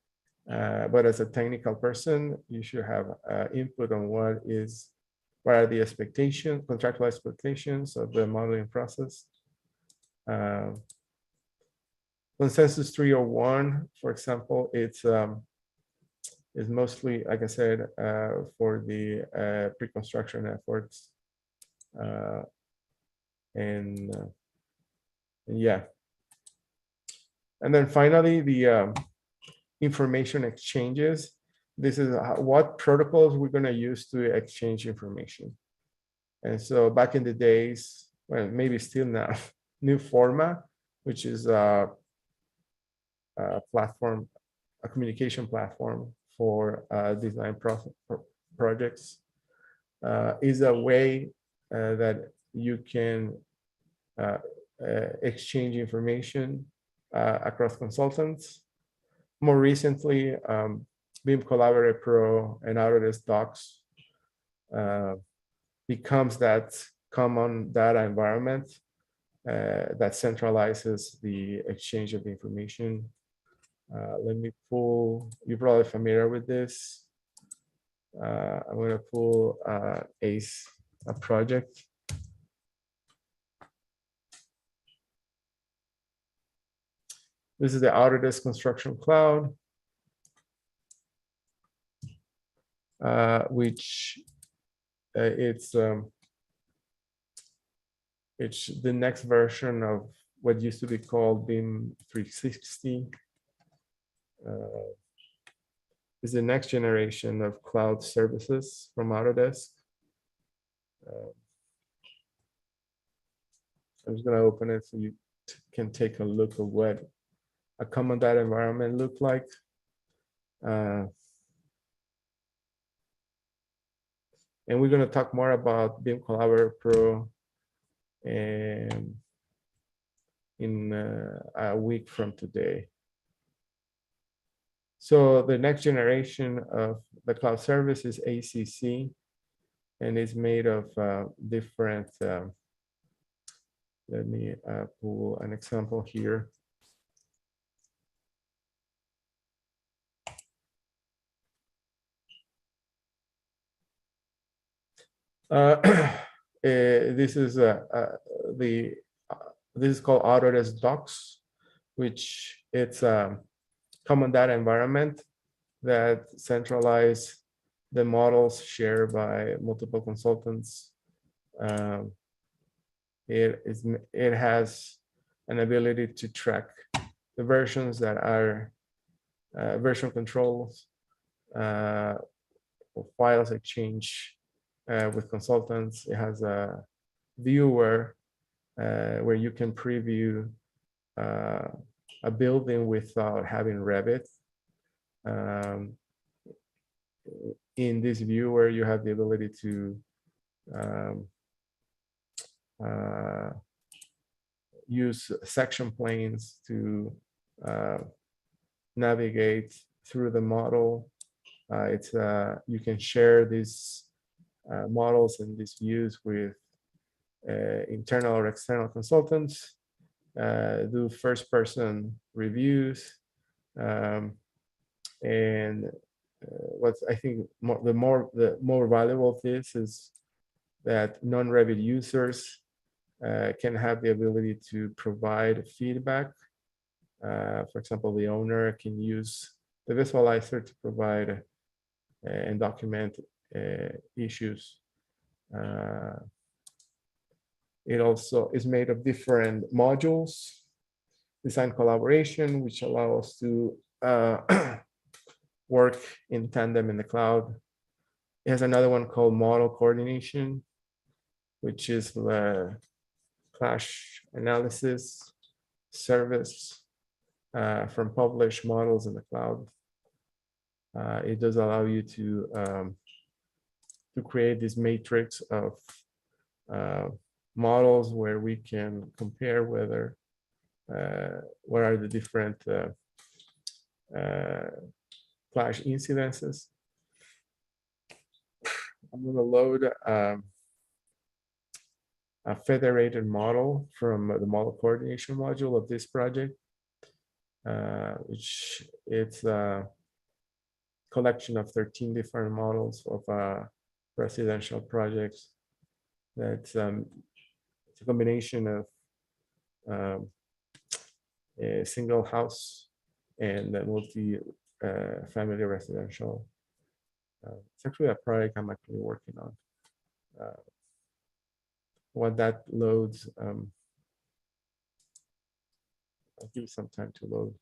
But as a technical person, you should have input on what are the expectations, contractual expectations of the modeling process. Consensus 301, for example, it's mostly, like I said, for the pre-construction efforts. And yeah. And then finally, the information exchanges. This is what protocols we're going to use to exchange information. And so back in the days, well, maybe still now, New Forma, which is a platform, a communication platform for design projects, is a way that you can exchange information across consultants. More recently, BIM Collaborate Pro and Autodesk Docs becomes that common data environment that centralizes the exchange of information. Let me pull, you're probably familiar with this. I'm going to pull ACE, a project. This is the Autodesk Construction Cloud, which it's the next version of what used to be called BIM 360. Is the next generation of cloud services from Autodesk. I'm just going to open it so you can take a look at what a common data environment look like. And we're going to talk more about BIM Collaborate Pro in a week from today. So the next generation of the cloud service is ACC, and it's made of different, let me pull an example here. This is this is called Autodesk Docs, which it's a common data environment that centralize the models shared by multiple consultants. It has an ability to track the versions that are version controls, files exchange with consultants. It has a viewer where you can preview a building without having Revit. In this viewer, you have the ability to use section planes to navigate through the model. You can share these models and these views with internal or external consultants, do first-person reviews, and what's I think the more valuable of this is that non-Revit users can have the ability to provide feedback. For example, the owner can use the visualizer to provide and document issues. It also is made of different modules, design collaboration, which allow us to work in tandem in the cloud. It has another one called model coordination, which is the clash analysis service from published models in the cloud. It does allow you to create this matrix of models where we can compare whether what are the different clash incidences. I'm going to load a federated model from the model coordination module of this project, which it's a collection of 13 different models of residential projects. That's it's a combination of a single house and a multi-family residential. It's actually a project I'm actually working on. When that loads, I'll give it some time to load.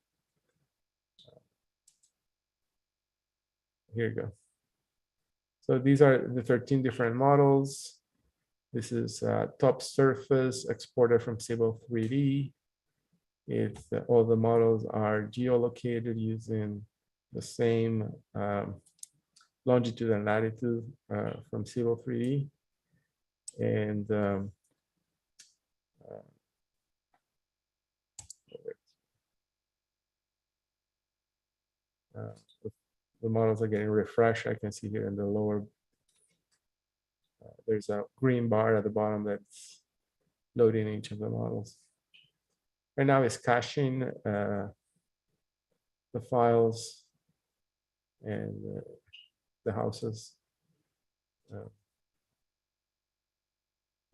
Here you go. So these are the 13 different models. This is top surface exported from Civil 3D. It's all the models are geolocated using the same longitude and latitude from Civil 3D. And the models are getting refreshed. I can see here in the lower, there's a green bar at the bottom that's loading each of the models. Right now it's caching the files and the houses.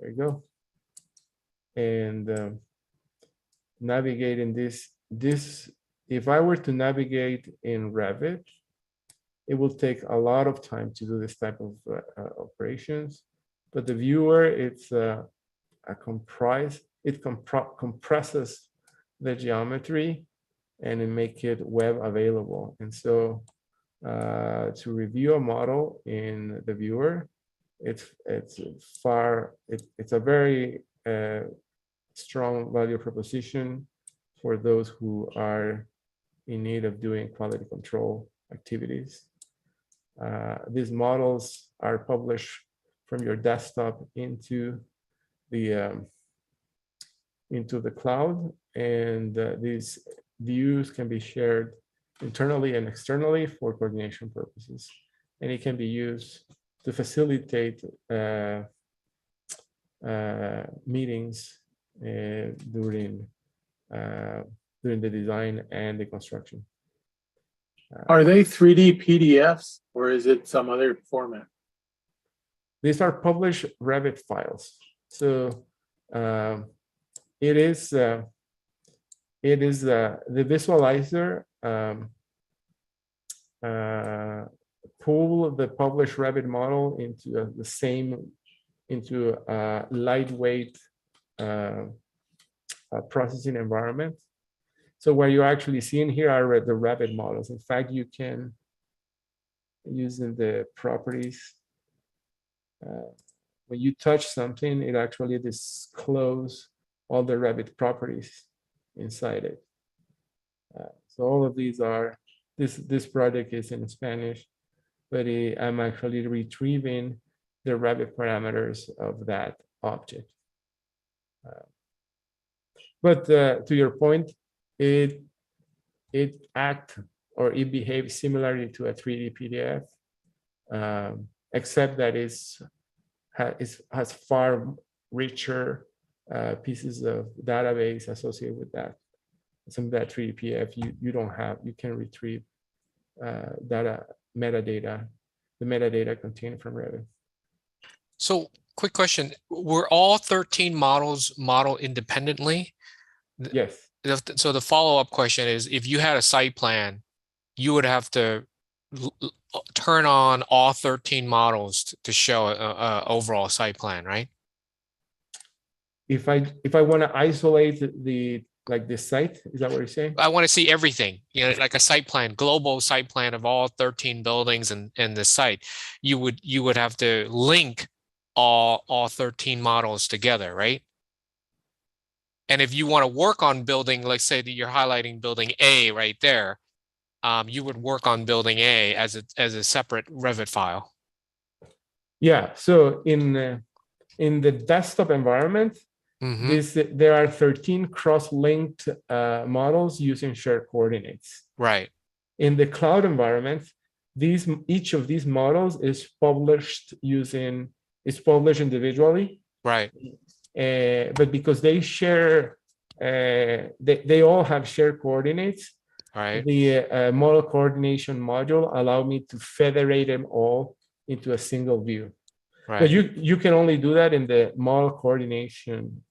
There you go. And navigating this, if I were to navigate in Revit, it will take a lot of time to do this type of operations. But the viewer, it's it compresses the geometry and it make it web available. And so to review a model in the viewer, it's a very strong value proposition for those who are in need of doing quality control activities. These models are published from your desktop into the cloud, and these views can be shared internally and externally for coordination purposes, and it can be used to facilitate meetings during the design and the construction. Are they 3D PDFs or is it some other format? These are published Revit files. So it is the visualizer pull the published Revit model into a lightweight processing environment. So what you're actually seeing here are the Revit models. In fact, you can, using the properties, when you touch something, it actually discloses all the Revit properties inside it. So all of these are, this project is in Spanish, but I'm actually retrieving the Revit parameters of that object. But to your point, it acts or it behaves similarly to a 3D PDF, except that has far richer pieces of database associated with that. Some of that 3D PDF you don't have. You can retrieve metadata, the metadata contained from Revit. So quick question, were all 13 models modeled independently? Yes. So the follow-up question is, if you had a site plan, you would have to turn on all 13 models to show a overall site plan, right? If I want to isolate the site, is that what you're saying? I want to see everything, you know, like a site plan, global site plan of all 13 buildings and the site. You would have to link all 13 models together, right? And if you want to work on building, let's say that you're highlighting building A right there, you would work on building A as a separate Revit file. Yeah. So in the desktop environment, there are 13 cross-linked models using shared coordinates. Right. In the cloud environment, each of these models is published individually. Right. But because they share, they all have shared coordinates. Right. The model coordination module allow me to federate them all into a single view. Right. But you can only do that in the model coordination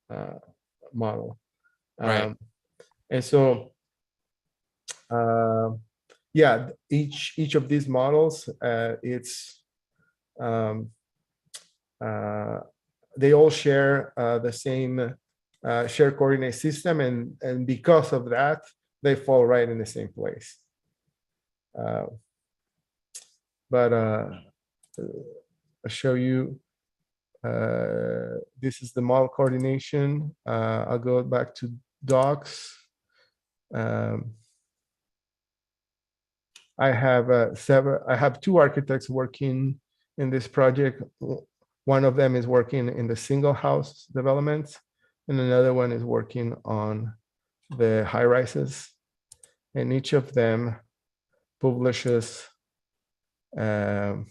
model. Right. And so, yeah, each of these models, they all share the same shared coordinate system, and because of that, they fall right in the same place. But I'll show you. This is the model coordination. I'll go back to docs. I have two architects working in this project. One of them is working in the single house development, and another one is working on the high rises. And each of them publishes a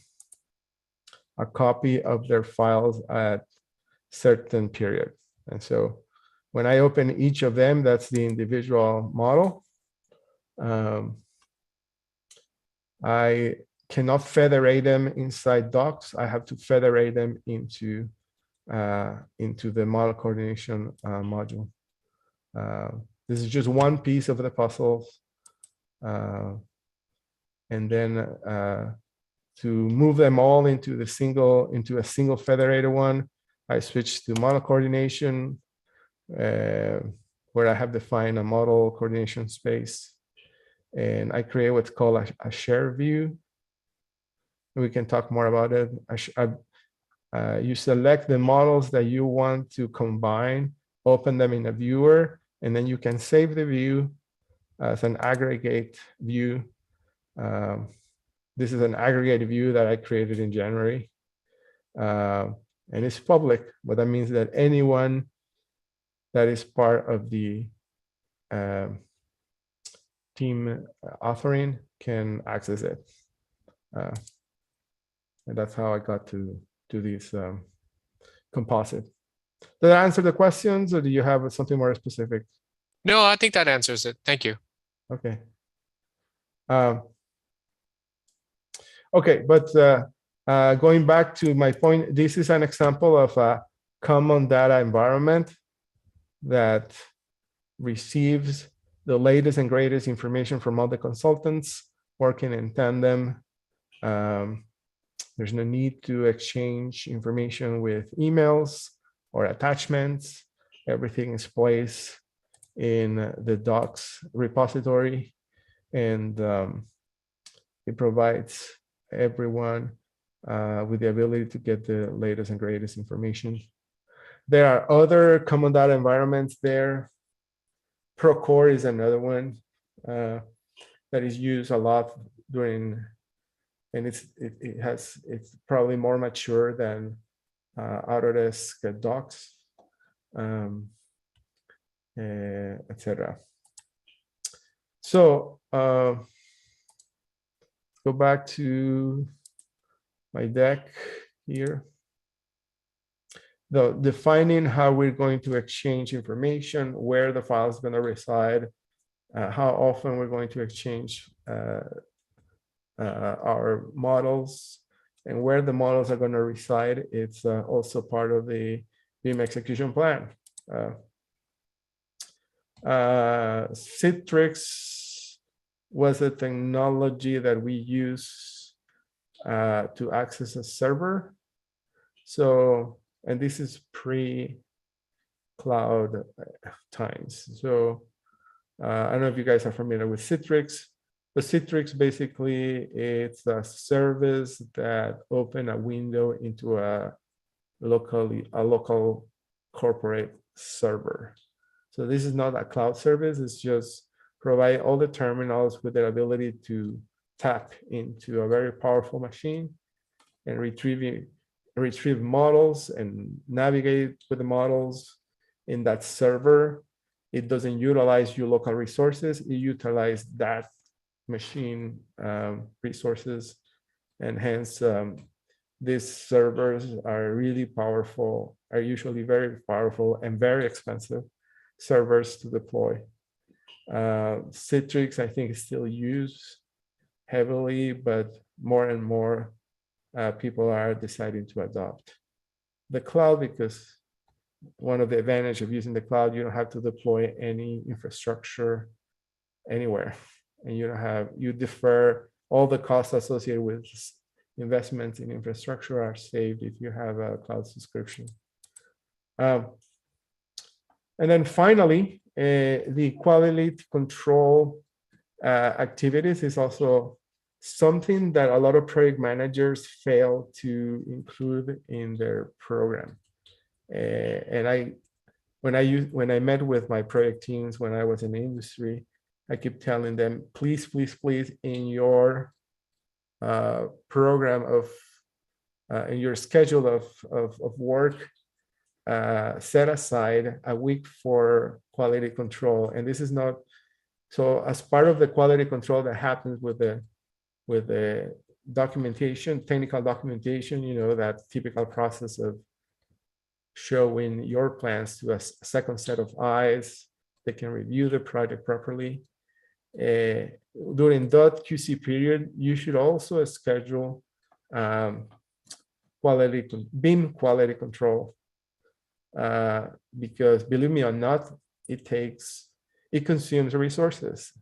copy of their files at certain period. And so when I open each of them, that's the individual model. I cannot federate them inside docs. I have to federate them into the model coordination module. This is just one piece of the puzzle. And then to move them all into a single federated one, I switch to model coordination, where I have defined a model coordination space, and I create what's called a share view. We can talk more about it. You select the models that you want to combine, open them in a viewer, and then you can save the view as an aggregate view. This is an aggregate view that I created in January. And it's public, but that means that anyone that is part of the team authoring can access it. And that's how I got to these composite. Did that answer the questions, or do you have something more specific? No, I think that answers it. Thank you. Okay. Okay, but going back to my point, this is an example of a common data environment that receives the latest and greatest information from all the consultants working in tandem. There's no need to exchange information with emails or attachments. Everything is placed in the docs repository, and it provides everyone with the ability to get the latest and greatest information. There are other common data environments there. Procore is another one that is used a lot during, and it's probably more mature than Autodesk Docs, etc. So go back to my deck here. Though defining how we're going to exchange information, where the file is going to reside, how often we're going to exchange our models, and where the models are going to reside. It's also part of the BIM execution plan. Citrix was a technology that we use to access a server. So, and this is pre-cloud times. So I don't know if you guys are familiar with Citrix, but Citrix basically it's a service that open a window into a local corporate server. So this is not a cloud service, it's just provide all the terminals with their ability to tap into a very powerful machine and retrieve models and navigate with the models in that server. It doesn't utilize your local resources, it utilizes that machine resources, and hence these servers are really powerful, are usually very powerful and very expensive servers to deploy. Citrix, I think, is still used heavily, but more and more people are deciding to adopt the cloud, because one of the advantages of using the cloud, you don't have to deploy any infrastructure anywhere, and you defer all the costs associated with investments in infrastructure are saved if you have a cloud subscription. And then finally, the quality control activities is also something that a lot of project managers fail to include in their program. And when I met with my project teams when I was in the industry, I keep telling them, please, please, please, in your program of, in your schedule of work, set aside a week for quality control. And this is not, so as part of the quality control that happens with the documentation, technical documentation, you know, that typical process of showing your plans to a second set of eyes that can review the project properly. During that QC period, you should also schedule BIM quality control, because believe me or not, it consumes resources.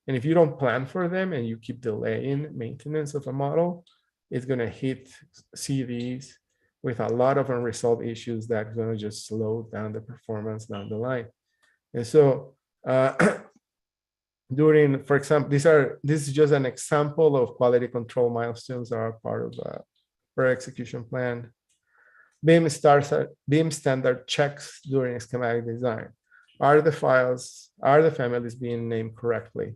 And if you don't plan for them and you keep delaying maintenance of a model, it's going to hit CVs with a lot of unresolved issues that are going to just slow down the performance down the line. And so for example, this is just an example of quality control milestones that are part of our execution plan. BIM standard checks during schematic design. Are the families being named correctly?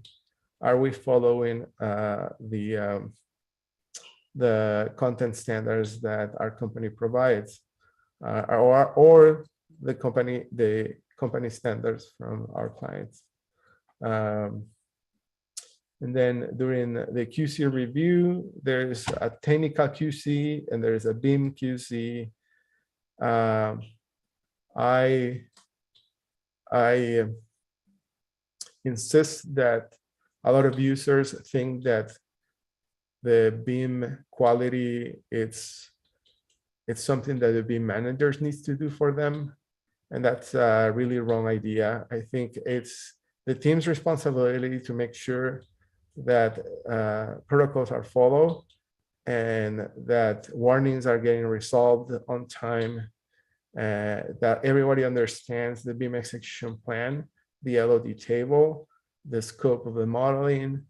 Are we following the content standards that our company provides, or the company standards from our clients? And then during the QC review, there's a technical QC and there's a BIM QC. I insist that a lot of users think that the BIM quality, it's something that the BIM managers needs to do for them. And that's a really wrong idea. I think it's the team's responsibility to make sure that protocols are followed and that warnings are getting resolved on time, that everybody understands the BIM execution plan, the LOD table, the scope of the modeling,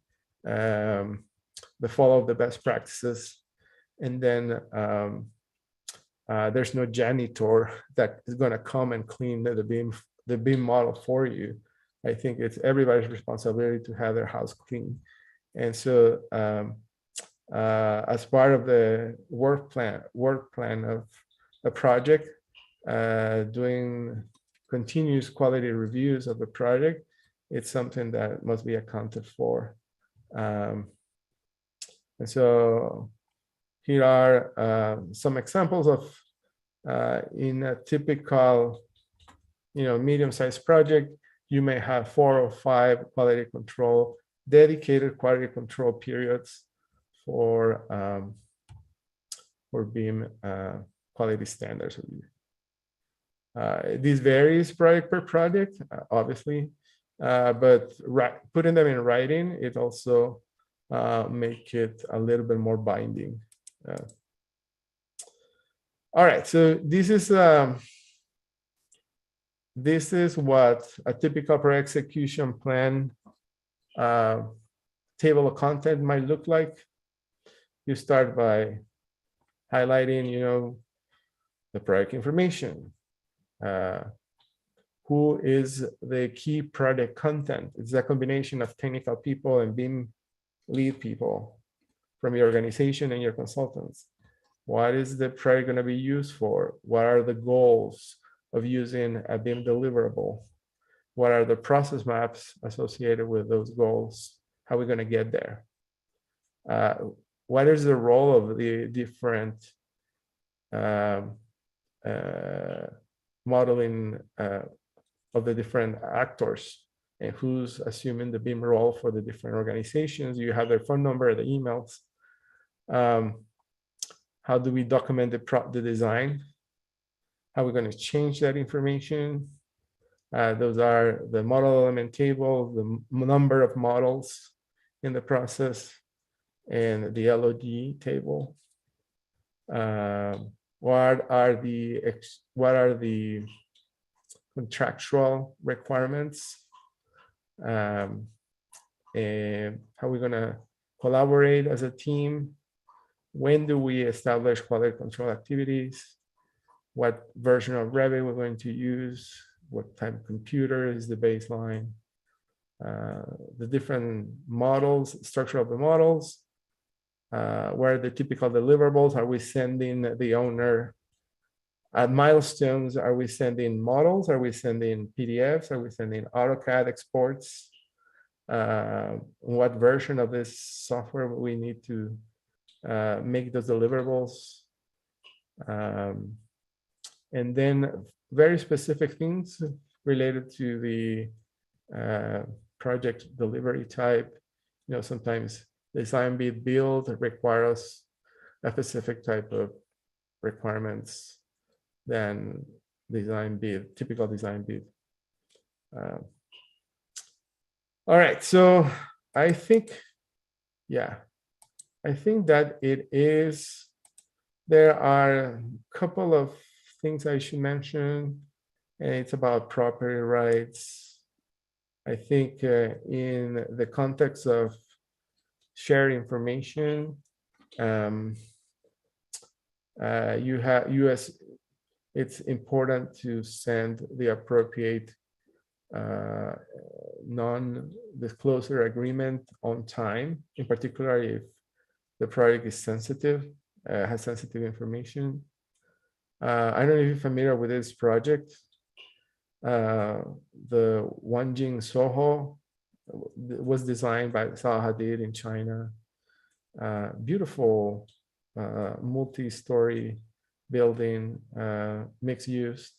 the follow of the best practices, and then There's no janitor that is going to come and clean the BIM model for you. I think it's everybody's responsibility to have their house clean. And so as part of the work plan of a project, doing continuous quality reviews of the project, it's something that must be accounted for. And so here are some examples of in a typical, medium-sized project, you may have 4 or 5 quality control, dedicated quality control periods for BIM quality standards. This varies project per project, obviously, but putting them in writing, it also make it a little bit more binding. All right, so this is what a typical project execution plan table of content might look like. You start by highlighting, the project information. Who is the key project content? It's a combination of technical people and BIM lead people from your organization and your consultants. What is the project going to be used for? What are the goals of using a BIM deliverable? What are the process maps associated with those goals? How are we going to get there? What is the role of the different modeling of the different actors, and who's assuming the BIM role for the different organizations? You have their phone number, the emails. How do we document the design? How are we going to change that information? Those are the model element table, the number of models in the process, and the LOD table. What are the contractual requirements? And how are we going to collaborate as a team? When do we establish quality control activities? What version of Revit we're going to use? What type of computer is the baseline? The different models, structure of the models. Where are the typical deliverables? Are we sending the owner at milestones? Are we sending models? Are we sending PDFs? Are we sending AutoCAD exports? What version of this software we need to make those deliverables? And then very specific things related to the project delivery type. Sometimes design bid build requires a specific type of requirements than typical design bid. All right, so I think that it is. There are a couple of things I should mention, and it's about property rights. I think in the context of share information, it's important to send the appropriate non-disclosure agreement on time, in particular if the project is sensitive, has sensitive information. I don't know if you're familiar with this project. The Wanjing Soho was designed by Zaha Hadid in China. Beautiful multi-story building, mixed use.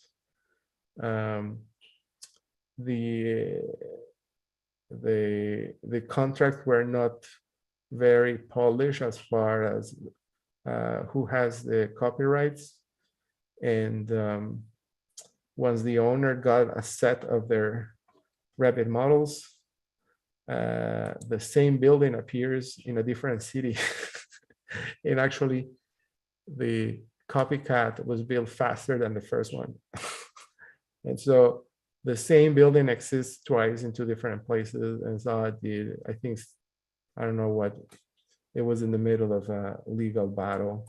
The contracts were not very polished as far as who has the copyrights, and once the owner got a set of their Revit models, the same building appears in a different city. And actually the copycat was built faster than the first one. And so the same building exists twice in 2 different places. And so I don't know what, it was in the middle of a legal battle.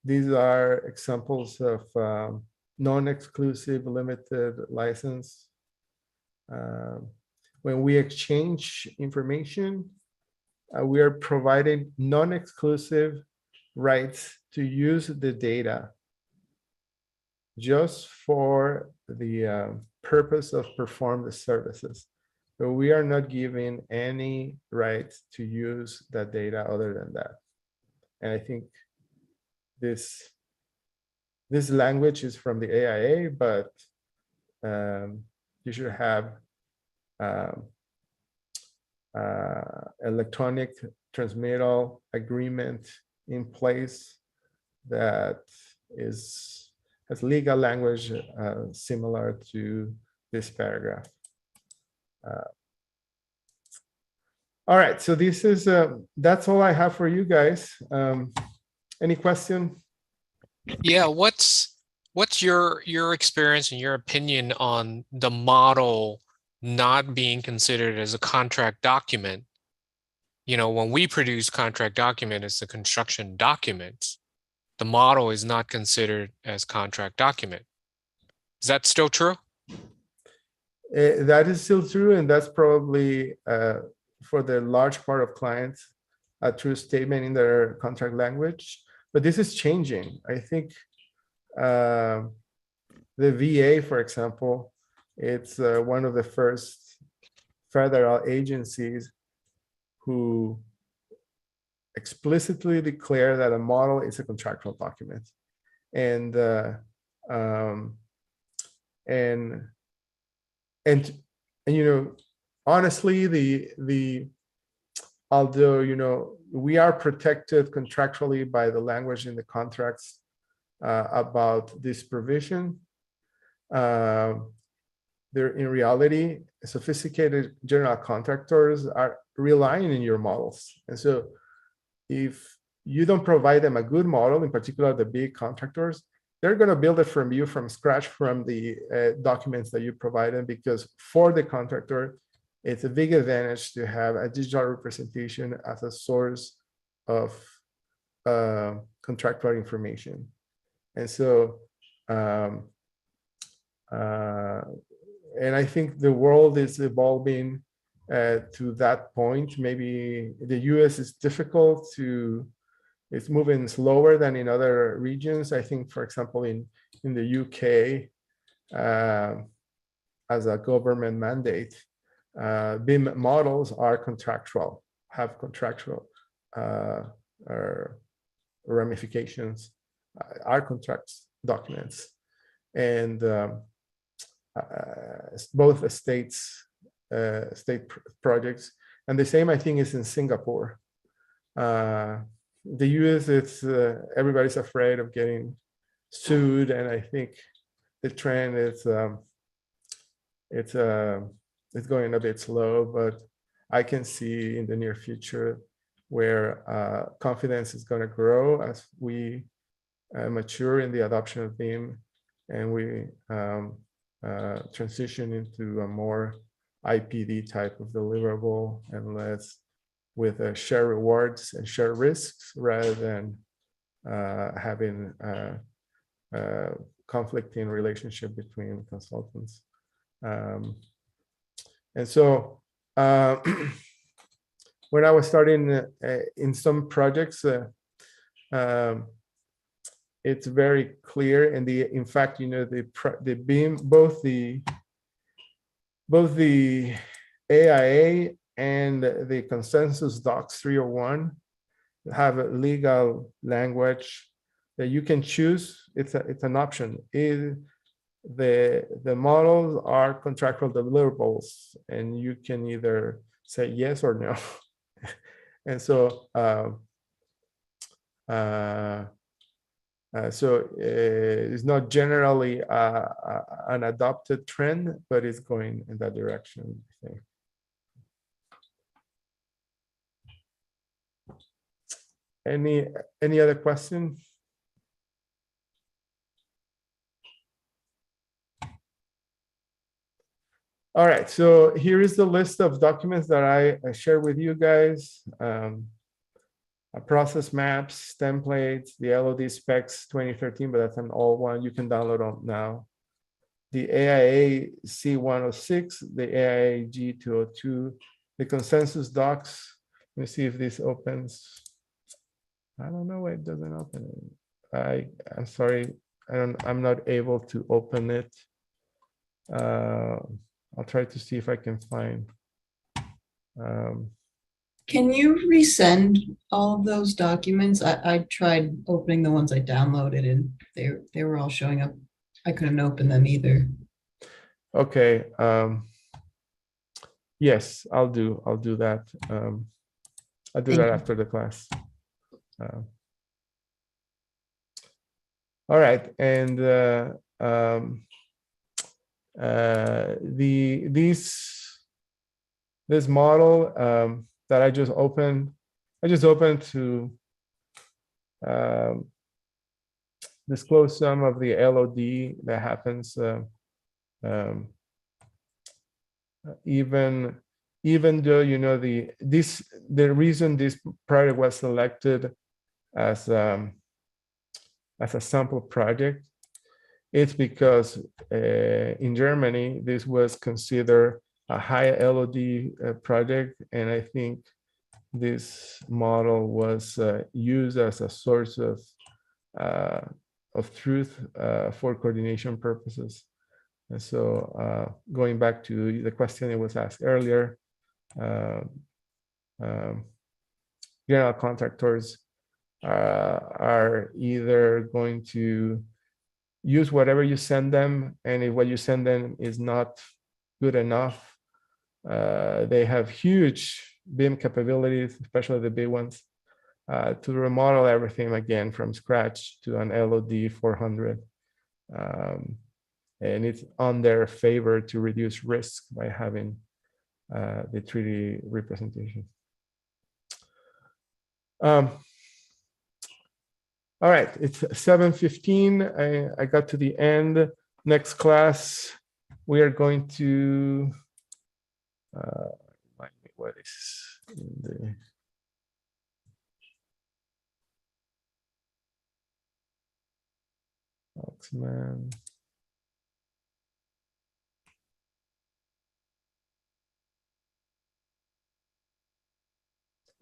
These are examples of non-exclusive limited license. When we exchange information, we are providing non-exclusive rights to use the data just for the purpose of perform the services. But we are not giving any rights to use that data other than that. And I think this language is from the AIA, but you should have electronic transmittal agreement in place that has legal language similar to this paragraph. All right, so this is that's all I have for you guys. Any question? Yeah, what's your experience and your opinion on the model not being considered as a contract document? You know, when we produce contract document, it's the construction documents. The model is not considered as contract document. Is that still true? That is still true, and that's probably for the large part of clients a true statement in their contract language. But this is changing. I think the VA, for example, it's one of the first federal agencies who explicitly declare that a model is a contractual document, and you know, honestly, although, you know, we are protected contractually by the language in the contracts about this provision, there in reality, sophisticated general contractors are relying on your models. And so if you don't provide them a good model, in particular the big contractors, they're going to build it from you from scratch from the documents that you provide them, because for the contractor, it's a big advantage to have a digital representation as a source of contractual information. And so, and I think the world is evolving to that point. Maybe the US is difficult to, it's moving slower than in other regions. I think, for example, in the UK, as a government mandate, BIM models are contractual, have contractual ramifications, are contracts documents, and both states, state projects, and the same I think is in Singapore. The US, it's everybody's afraid of getting sued, and I think the trend is it's going a bit slow, but I can see in the near future where confidence is going to grow as we mature in the adoption of BIM, and we transition into a more IPD type of deliverable, and less with share rewards and share risks, rather than having conflicting relationship between consultants. And so when I was starting in some projects, it's very clear, and in fact, you know, the BIM, both the AIA and the consensus docs 301 have a legal language that you can choose. It's an option. The models are contractual deliverables, and you can either say yes or no. And so it's not generally an adopted trend, but it's going in that direction, I think. Any other question? All right, so here is the list of documents that I shared with you guys. process maps, templates, the LOD specs 2013, but that's an old one. You can download them now. The AIA C106, the AIA G202, the consensus docs. Let me see if this opens. I don't know why it doesn't open. I'm sorry. I'm not able to open it. I'll try to see if I can find. Can you resend all of those documents? I tried opening the ones I downloaded and they were all showing up. I couldn't open them either. Okay. Yes, I'll do that. I'll do Thank that you. after the class. All right, and this model that I just opened to disclose some of the LOD that happens even though, you know, the reason this project was selected as a sample project, it's because in Germany this was considered a high LOD project, and I think this model was used as a source of truth for coordination purposes. And so going back to the question that was asked earlier, general contractors are either going to use whatever you send them, and if what you send them is not good enough, they have huge BIM capabilities, especially the big ones, to remodel everything again from scratch to an LOD 400. And it's on their favor to reduce risk by having the 3D representation. All right, it's 7:15. I got to the end. Next class, we are going to, what is in the, Oxman.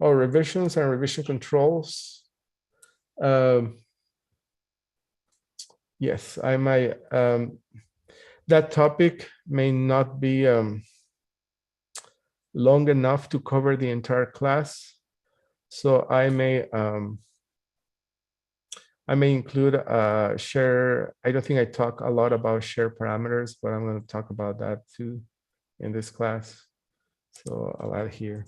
Oh, revisions and revision controls. Yes, I might. That topic may not be long enough to cover the entire class, so I may include share. I don't think I talk a lot about share parameters, but I'm going to talk about that too in this class. So I'll add here.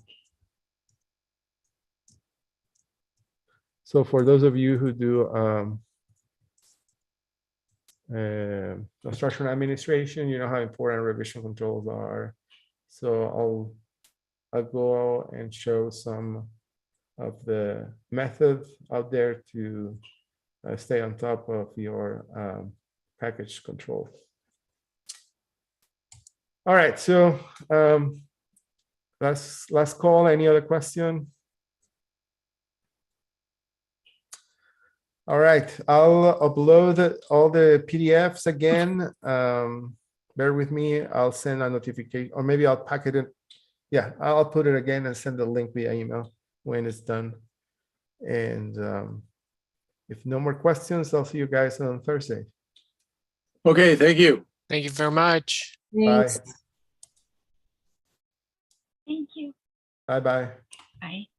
So for those of you who do construction administration, you know how important revision controls are. So I'll go and show some of the methods out there to stay on top of your package control. All right, so last call. Any other question? All right, I'll upload all the PDFs again. Bear with me. I'll send a notification, or maybe I'll pack it in. Yeah, I'll put it again and send the link via email when it's done. And if no more questions, I'll see you guys on Thursday. Okay, thank you. Thank you very much. Thanks. Bye. Thank you. Bye-bye. Bye.